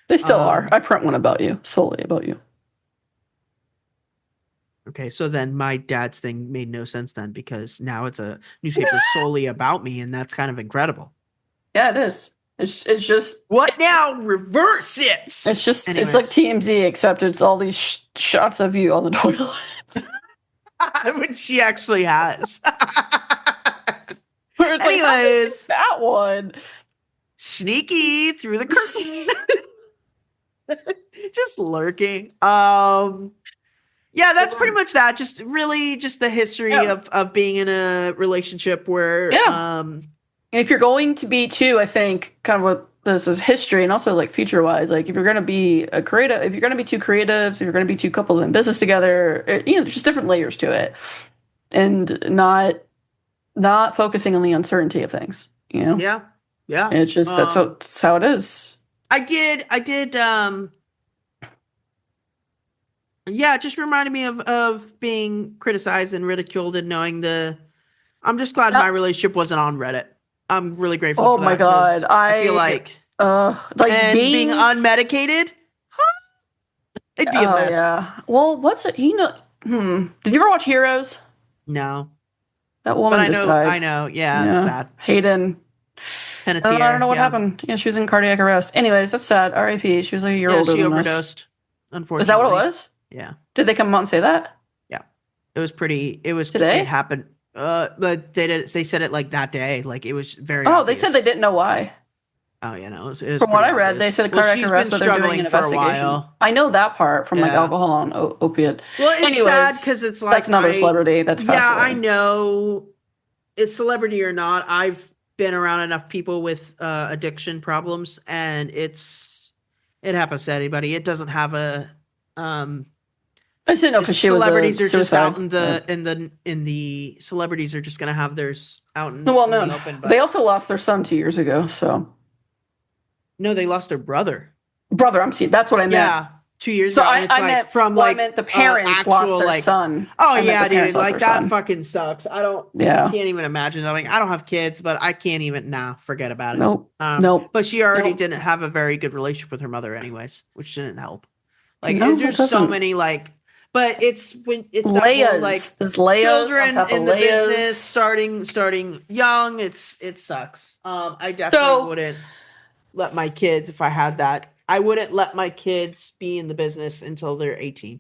They still are. I print one about you, solely about you. Okay, so then my dad's thing made no sense then, because now it's a newspaper solely about me, and that's kind of incredible. Yeah, it is. It's just What now? Reverse it. it's just Anyways. it's like TMZ, except it's all these shots of you on the toilet. Which she actually has. Where it's like, how did you Anyways, get that one. sneaky through the curtain. Just lurking. Yeah, that's pretty much that. Just really just the history of being in a relationship where And if you're going to be too, I think kind of what this is history and also like future wise, like if you're going to be a creative, if you're going to be two creatives, if you're going to be two couples in business together, there's just different layers to it, and not focusing on the uncertainty of things. Yeah. It's just that's how it is. I did. Yeah, it just reminded me of being criticized and ridiculed and knowing I'm just glad my relationship wasn't on Reddit. I'm really grateful for that. Oh my God. I feel like being unmedicated, it'd be a mess. Yeah. Well, what's it? Did you ever watch Heroes? No. That woman just died. I know. Yeah, it's sad. Hayden. Panettiere, I don't know what happened. Yeah, she was in cardiac arrest. Anyways, that's sad. R.I.P. She was like a year older than us. She overdosed. Unfortunately. Is that what it was? Yeah. Did they come out and say that? Yeah. It was pretty. It was today. It happened. But they said it like that day. Like it was very. Oh, obvious. they said they didn't know why. Oh yeah, no. It was from what I read, obvious. they said a cardiac arrest, but they're doing an investigation. I know that part from like alcohol and opiate. Well, it's sad because it's like that's another celebrity that's passed away. I know. It's celebrity or not, I've been around enough people with addiction problems, and it happens to anybody. It doesn't have a. I just didn't know because she was celebrities are just out in the celebrities are just going to have theirs out in the open. But they also lost their son 2 years ago. So no, they lost their brother. I'm seeing. That's what I meant. Yeah. 2 years ago. I meant the parents lost their son. Oh yeah, dude. Like that fucking sucks. I can't even imagine that. Like I don't have kids, but I can't even forget about it. Nope. But she already didn't have a very good relationship with her mother anyways, which didn't help. Like there's so many but it's when it's layers, that whole, children in the business starting young. It sucks. I definitely wouldn't let my kids, if I had that. I wouldn't let my kids be in the business until they're 18.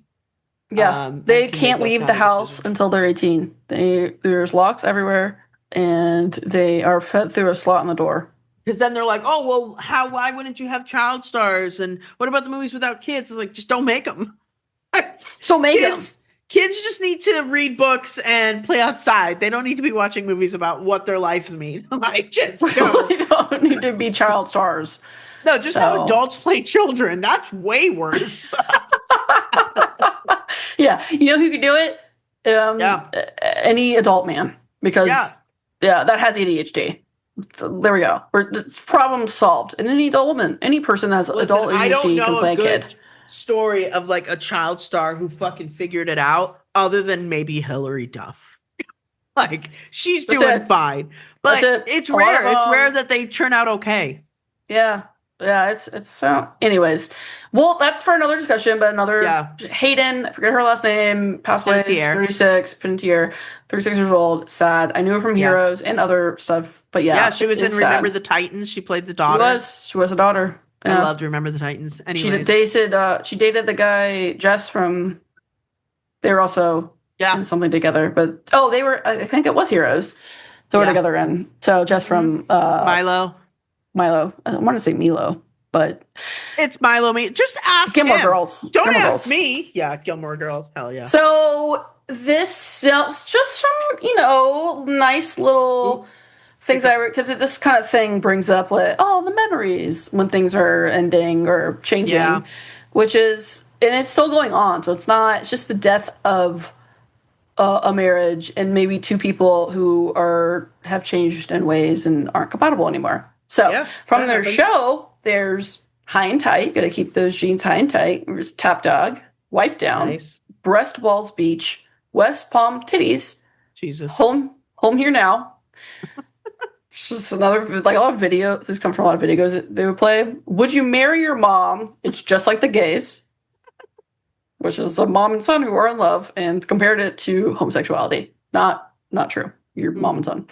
Yeah, they can't leave the house until they're 18. There's locks everywhere, and they are fed through a slot in the door. Because then they're like, oh, well, why wouldn't you have child stars? And what about the movies without kids? It's like, just don't make them. So make them. Kids just need to read books and play outside. They don't need to be watching movies about what their lives mean. Like, just they don't need to be child stars. No, just have adults play children. That's way worse. Yeah. You know who could do it? Any adult man. Because, that has ADHD. So there we go. It's problem solved. And any adult woman, any person that has adult ADHD can play a kid. Story of like a child star who fucking figured it out other than maybe Hillary Duff. Like, she's doing fine. But it's rare. It's rare that they turn out okay. Yeah. Yeah, it's anyways. Well, that's for another discussion, but Hayden, I forget her last name, passed away, 36, Panettiere, 36 years old, sad. I knew her from Heroes and other stuff, but she was in Remember the Titans. She played the daughter. She was a daughter. I loved Remember the Titans. Anyways. She dated the guy, Jess from, they were also in something together, but they were, I think it was Heroes. They were together in, so Jess from Milo. I want to say Milo, but it's Milo. Just ask Gilmore him. Girls. Don't ask me. Yeah, Gilmore Girls. Hell yeah. So this just some nice little things because this kind of thing brings up the memories when things are ending or changing, which is and it's still going on. So it's just the death of a marriage and maybe two people who have changed in ways and aren't compatible anymore. So from their show, there's high and tight. Got to keep those jeans high and tight. There's top dog, wipe down, breast balls beach, West Palm titties. Jesus. Home here now. Just another a lot of video. This comes from a lot of videos that they would play. Would you marry your mom? It's just like the gays, which is a mom and son who are in love, and compared it to homosexuality. Not true. Your mom and son.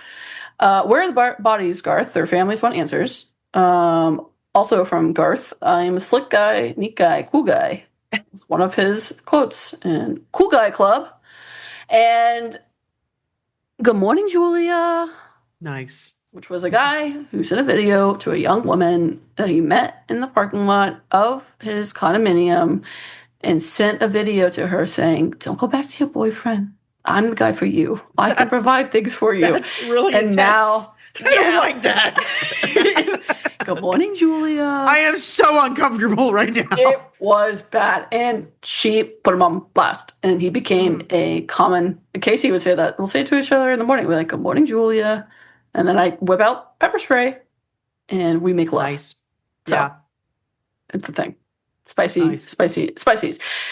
Where are the bodies, Garth? Their families want answers. Also from Garth, I am a slick guy, neat guy, cool guy. It's one of his quotes in Cool Guy Club. And good morning, Julia. Nice. Which was a guy who sent a video to a young woman that he met in the parking lot of his condominium and sent a video to her saying, "Don't go back to your boyfriend. I'm the guy for you. I can provide things for you." That's really and intense. Now, I don't like that. Good morning, Julia. I am so uncomfortable right now. It was bad. And she put him on blast. And he became a common... Casey would say that. We'll say it to each other in the morning. We're like, "Good morning, Julia." And then I whip out pepper spray and we make love. Nice. So, yeah. It's the thing. Spicy.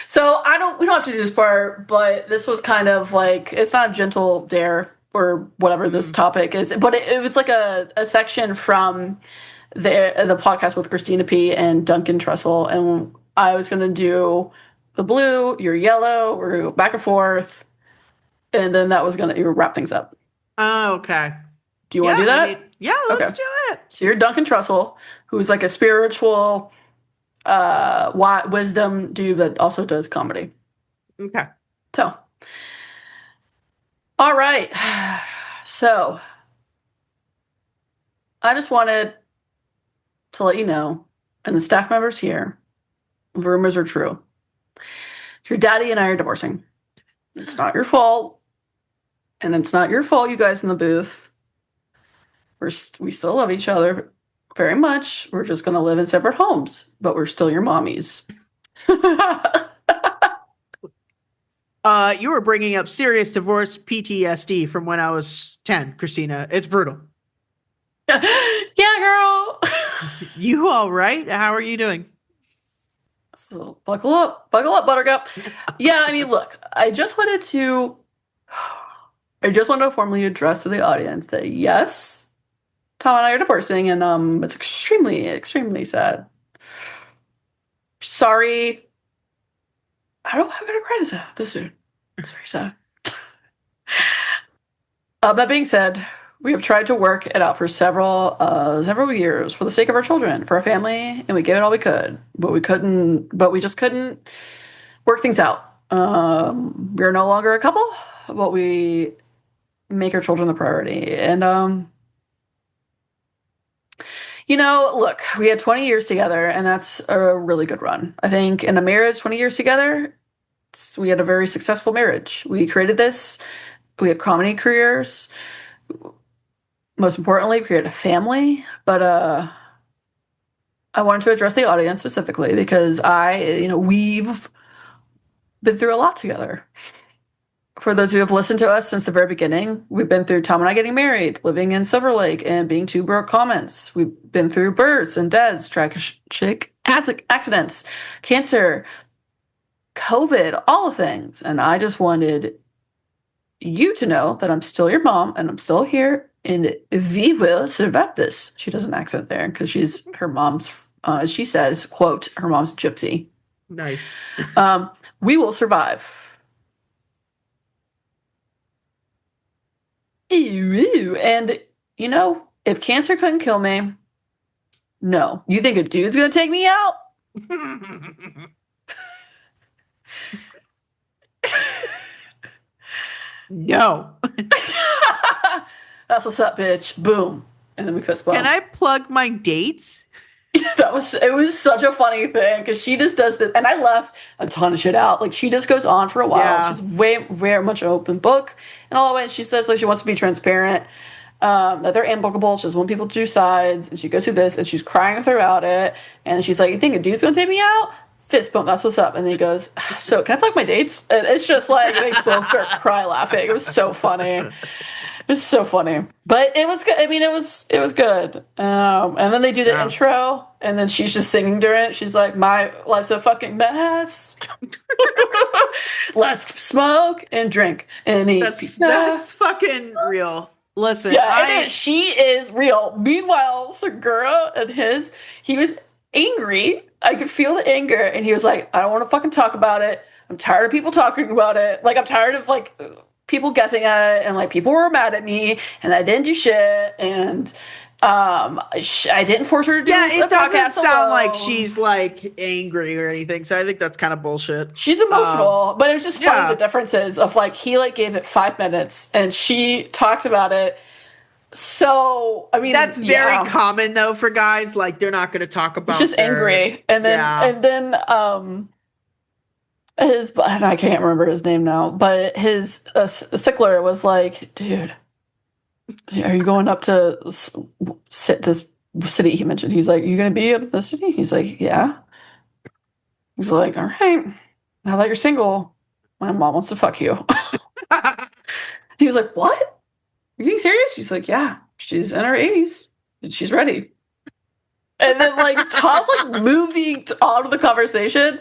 So we don't have to do this part, but this was kind of like, it's not a gentle dare or whatever this topic is, but it was like a section from the podcast with Christina P and Duncan Trussell. And I was going to do the blue, you're yellow, we're going to go back and forth. And then that was going to wrap things up. Oh, okay. Do you want to do that? Let's do it. So you're Duncan Trussell, who's like a spiritual wisdom dude that also does comedy. Okay. So, all right. So, I just wanted to let you know, and the staff members here, rumors are true. Your daddy and I are divorcing. It's not your fault. And it's not your fault, you guys in the booth. We still love each other very much. We're just going to live in separate homes, but we're still your mommies. You were bringing up serious divorce PTSD from when I was 10, Christina. It's brutal. Yeah, girl. You all right? How are you doing? So buckle up, Buttercup. Yeah, I mean, look, I just wanted to formally address to the audience that yes, Tom and I are divorcing, and it's extremely, extremely sad. Sorry. I'm gonna cry this soon. It's very sad. That being said, we have tried to work it out for several years for the sake of our children, for our family, and we gave it all we could, but we just couldn't work things out. We're no longer a couple, but we make our children the priority. And look, we had 20 years together, and that's a really good run. I think in a marriage, 20 years together, we had a very successful marriage. We created this. We have comedy careers. Most importantly, we created a family. But I wanted to address the audience specifically because we've been through a lot together. For those who have listened to us since the very beginning, we've been through Tom and I getting married, living in Silver Lake, and being two broke comments. We've been through births and deaths, tragic accidents, cancer, COVID, all the things. And I just wanted you to know that I'm still your mom and I'm still here in Viva Cervantes. She does an accent there because her mom's, as she says, quote, her mom's gypsy. Nice. We will survive. And, if cancer couldn't kill me, no. You think a dude's going to take me out? No. That's what's up, bitch. Boom. And then we fist bump. Can I plug my dates? It was such a funny thing because she just does this, and I left a ton of shit out. Like, she just goes on for a while. Yeah. She's very much an open book and all the way. She says, like, she wants to be transparent, that they're amicable. She doesn't want people to do sides, and she goes through this, and she's crying throughout it. And she's like, "You think a dude's gonna take me out?" Fist bump. That's what's up. And then he goes, "So can I plug my dates?" And it's just like they both start cry laughing. It was so funny. It's so funny, but it was good. I mean, it was good. And then they do the intro, and then she's just singing during it. She's like, "My life's a fucking mess. Let's smoke and drink and eat." That's fucking real. Listen, yeah, she is real. Meanwhile, Segura and he was angry. I could feel the anger, and he was like, "I don't want to fucking talk about it. I'm tired of people talking about it. Like, I'm tired of people guessing at it, and like people were mad at me and I didn't do shit, and I didn't force her to do Yeah, a it doesn't podcast sound like alone. she's like angry or anything. So I think that's kind of bullshit. She's emotional, but it was just funny yeah. the differences of like he like gave it 5 minutes and she talked about it. So I mean That's very common though for guys. Like they're not going to talk about. It's just angry, and then and I can't remember his name now, but his Sickler was like, dude, are you going up to this city he mentioned? He's like, you gonna be up in the city? He's like, yeah. He's like, all right, now that you're single, my mom wants to fuck you. He was like, what? Are you being serious? She's like, yeah, she's in her 80s and she's ready. And then like Todd's like moving on to the conversation,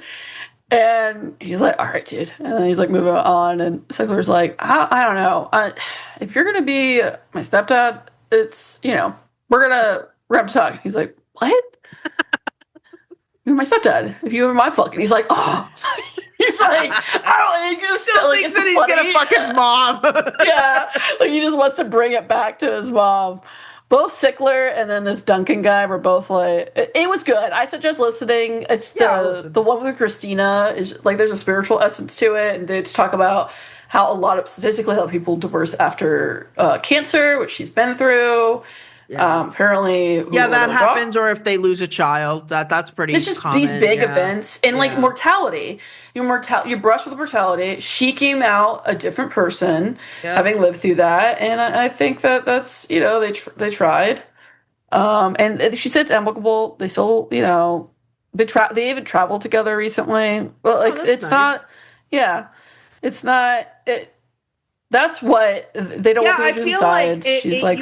and he's like, all right, dude. And then he's like moving on, and Sickler's like, I don't know. If you're gonna be my stepdad, it's, you know, we're gonna have to talk. He's like, what? You're my stepdad. If you were my fucking, he's like, oh. He's like, I don't know. He still like, thinks that he's gonna fuck his mom. Yeah, like he just wants to bring it back to his mom. Both Sickler and then this Duncan guy were both like, it was good. I suggest listening. It's the one with Christina is like, there's a spiritual essence to it, and they just talk about how statistically a lot of people divorce after cancer, which she's been through. Yeah. Apparently, that happens, or if they lose a child, that's pretty. It's just common. These big events and like mortality. You brush with mortality. She came out a different person, having lived through that, and I think that's, you know, they tried, and she said it's amicable. They still, you know, they even traveled together recently. Well, like it's nice. Not, yeah, it's not it. That's what they don't want to do inside. She's like,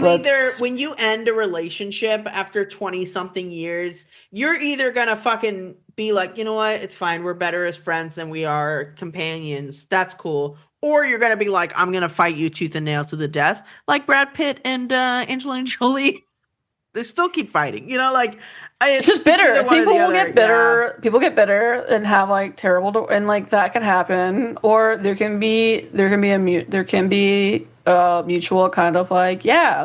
when you end a relationship after 20 something years, you're either gonna fucking be like, you know what, it's fine, we're better as friends than we are companions. That's cool. Or you're gonna be like, I'm gonna fight you tooth and nail to the death, like Brad Pitt and Angelina Jolie. They still keep fighting, you know, like it's just bitter. People will get bitter. Yeah. People get bitter and have like terrible, and like that can happen. Or there can be a mutual kind of like, yeah,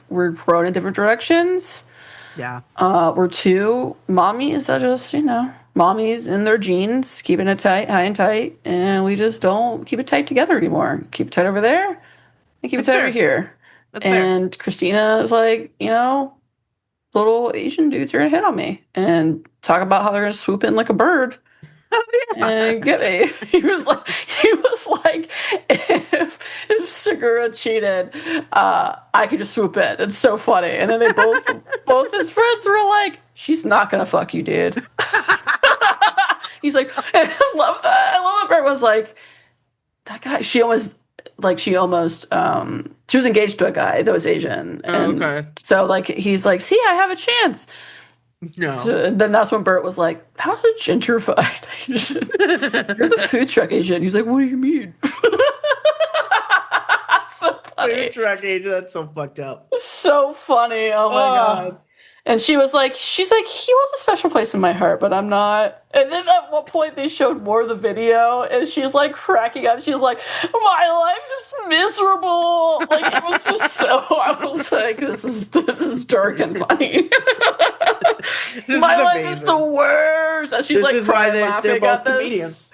we're growing in different directions. Yeah. We're two mommies that just, you know, mommies in their genes, keeping it tight, high and tight, and we just don't keep it tight together anymore. Keep it tight over there, and keep it tight over here. That's and fair. Christina is like, you know, little Asian dudes are gonna hit on me and talk about how they're gonna swoop in like a bird and get me. He was like, if Segura cheated, I could just swoop in. It's so funny. And then they both his friends were like, she's not gonna fuck you, dude. He's like, I love that. I love that Brett was like, that guy. She almost. She was engaged to a guy that was Asian. And okay. So, like, he's like, see, I have a chance. No. So, and then that's when Bert was like, how did gentrified Asian? You're the food truck Asian. He's like, what do you mean? So funny. Food truck Asian, that's so fucked up. So funny. Oh, my God. And she's like, he holds a special place in my heart, but I'm not. And then at one point they showed more of the video, and she's like cracking up. She's like, my life is miserable. Like, it was just so, I was like, this is dark and funny. My life is the worst. And she's this like, is why they're both comedians.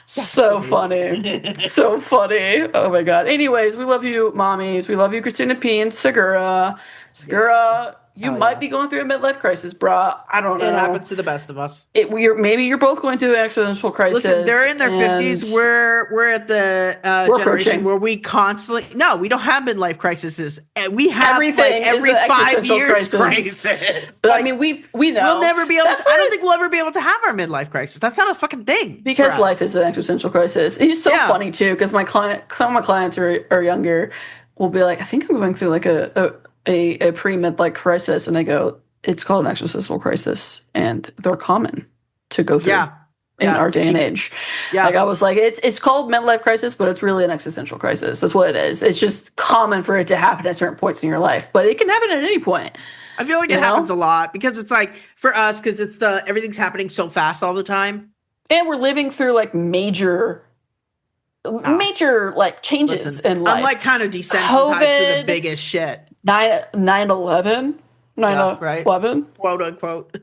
So funny. So funny. Oh my God. Anyways, we love you, mommies. We love you, Christina P and Segura. Segura, you might be going through a midlife crisis, brah. I don't know. It happens to the best of us. Maybe you're both going through an existential crisis. Listen, they're in their 50s. We're at the generation where we constantly we don't have midlife crises. We have everything like every 5 years crisis. But like, I mean, we know we'll never be able. I don't think we'll ever be able to have our midlife crisis. That's not a fucking thing. Because life is an existential crisis. It's so funny too. Because some of my clients are younger. Will be like, I think I'm going through like a pre-midlife crisis, and I go, it's called an existential crisis, and they're common to go through in our day and age. Yeah. Like I was like, it's called midlife crisis, but it's really an existential crisis. That's what it is. It's just common for it to happen at certain points in your life, but it can happen at any point. I feel like it happens a lot because it's like for us, because it's everything's happening so fast all the time, and we're living through like major like changes in life. I'm like kind of desensitized to the biggest shit. 9/11, Yeah, right. 9/11. Quote unquote.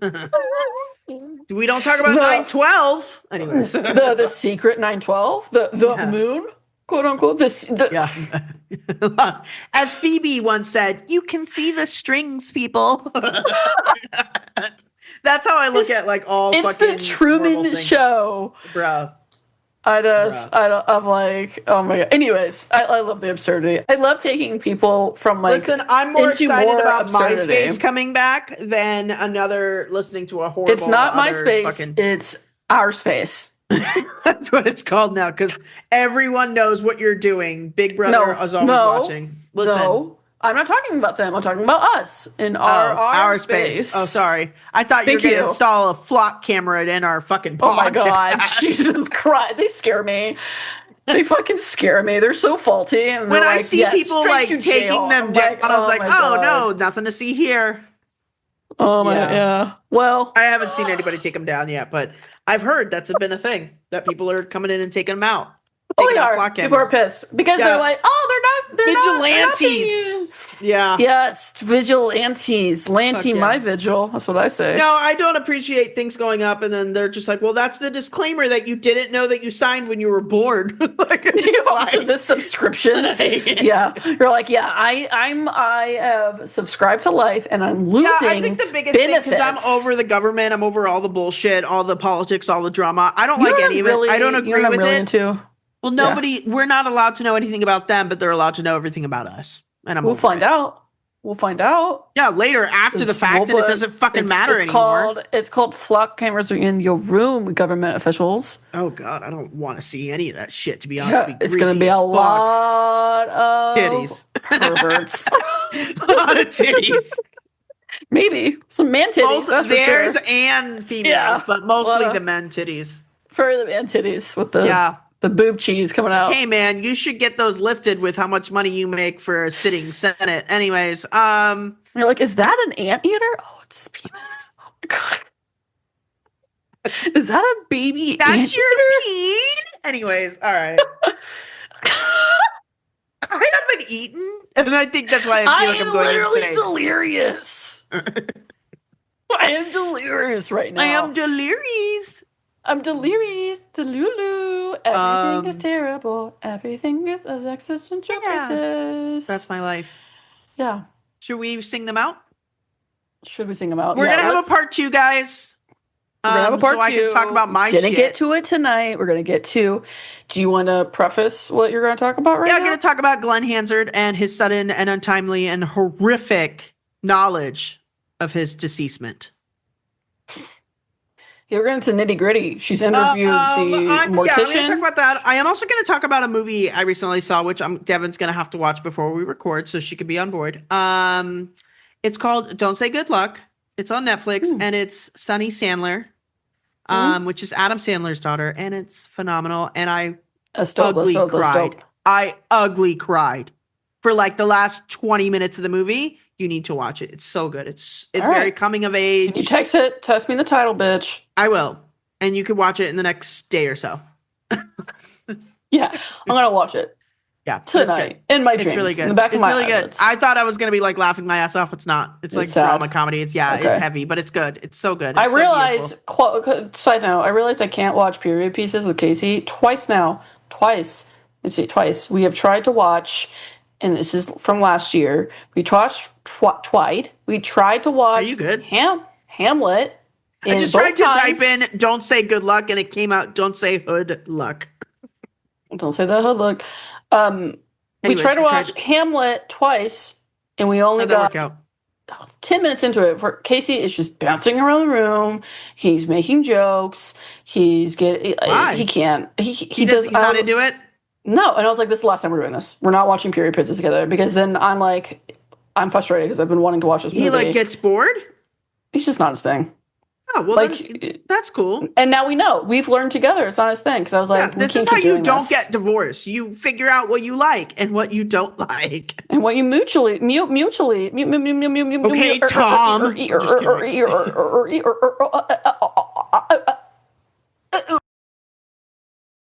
We don't talk about 9/12. Anyways. The secret 9/12, the Yeah. moon, quote unquote. Yeah. As Phoebe once said, you can see the strings, people. That's how I look at like all It's fucking the Truman horrible things. Show. Bro. I'm like, oh my god. Anyways, I love the absurdity. I love taking people from like. Listen, I'm more into excited more about absurdity. MySpace coming back than another listening to a horrible. It's not other MySpace. fucking- It's our space. That's what it's called now because everyone knows what you're doing. Big Brother is always watching. Listen. No, I'm not talking about them. I'm talking about us in our space. Oh, sorry. I thought you were going to install a flock camera in our fucking podcast. Oh my god, Jesus Christ! They scare me. They fucking scare me. They're so faulty. And when I like, see people like taking them down, I was like, oh no, nothing to see here. Oh my yeah. Well, I haven't seen anybody take them down yet, but I've heard that's been a thing that people are coming in and taking them out. People are pissed because they're like, oh, they're vigilantes. Yeah. Yes, vigilantes. Lanty, my vigil. That's what I say. No, I don't appreciate things going up and then they're just like, well, that's the disclaimer that you didn't know that you signed when you were born. Like, the subscription. Yeah. You're like, yeah, I have subscribed to life and I'm losing. Yeah, I think the biggest thing, because I'm over the government, I'm over all the bullshit, all the politics, all the drama. I don't like any of it. I don't agree with it. Well, we're not allowed to know anything about them, but they're allowed to know everything about us. And we'll find out. We'll find out. Yeah, later after the fact, and it doesn't fucking matter anymore. It's called flock cameras in your room, government officials. Oh God, I don't want to see any of that shit. To be honest, yeah, it's going to be a lot of titties, perverts, a lot of titties. Maybe some man titties. Both theirs and females, but mostly the men titties. For the man titties with the boob cheese coming out. Hey man, you should get those lifted with how much money you make for a sitting Senate. Anyways, you're like, is that an anteater? Oh, it's penis. Oh my god. Is that a baby? That's your peen? Anyways, all right. I haven't eaten, and I think that's why I feel like I'm going insane. Delirious. I am delirious right now. I am delirious. I'm delirious, delulu. Everything is terrible. Everything is as existential crisis. That's my life. Yeah. Should we sing them out? Should we sing them out? We're gonna have a part 2, guys. We're gonna have a part 2. I can talk about my Didn't get to it tonight. We're gonna get to. Do you want to preface what you're gonna talk about right now? Yeah, I'm gonna talk about Glenn Hansard and his sudden and untimely and horrific knowledge of his deceasement. You're going to nitty gritty. She's interviewed the mortician. Yeah, I'm going to talk about that. I am also going to talk about a movie I recently saw, which Devon's going to have to watch before we record, so she could be on board. It's called Don't Say Good Luck. It's on Netflix, and it's Sunny Sandler, which is Adam Sandler's daughter, and it's phenomenal. And I cried. I ugly cried for like the last 20 minutes of the movie. You need to watch it. It's so good. It's very coming of age. Can you text it? Text me the title, bitch. I will. And you can watch it in the next day or so. Yeah. I'm going to watch it. Yeah. Tonight. In my dreams. It's really good. In the back of my really eyelids. good. I thought I was going to be like laughing my ass off. It's not. It's like drama comedy. It's heavy, but it's good. It's so good. It's side note, I realized I can't watch period pieces with Casey twice now. Twice. We have tried to watch, and this is from last year. We watched We tried to watch. Are you good? Hamlet. I just tried to type in "Don't say good luck" and it came out "Don't say hood luck." Don't say the hood luck. We tried to watch Hamlet twice, and we only got 10 minutes into it. Where Casey is just bouncing around the room. He's making jokes. He's getting. He can't. He does. He's not into it. No, and I was like, this is the last time we're doing this. We're not watching period pieces together because then I'm like, I'm frustrated because I've been wanting to watch this movie. He like gets bored? It's just not his thing. Oh, well, then, that's cool. And now we know. We've learned together. It's not his thing. Because I was like, this is how you don't get divorced. You figure out what you like and what you don't like. And what you mutually. Okay, Tom.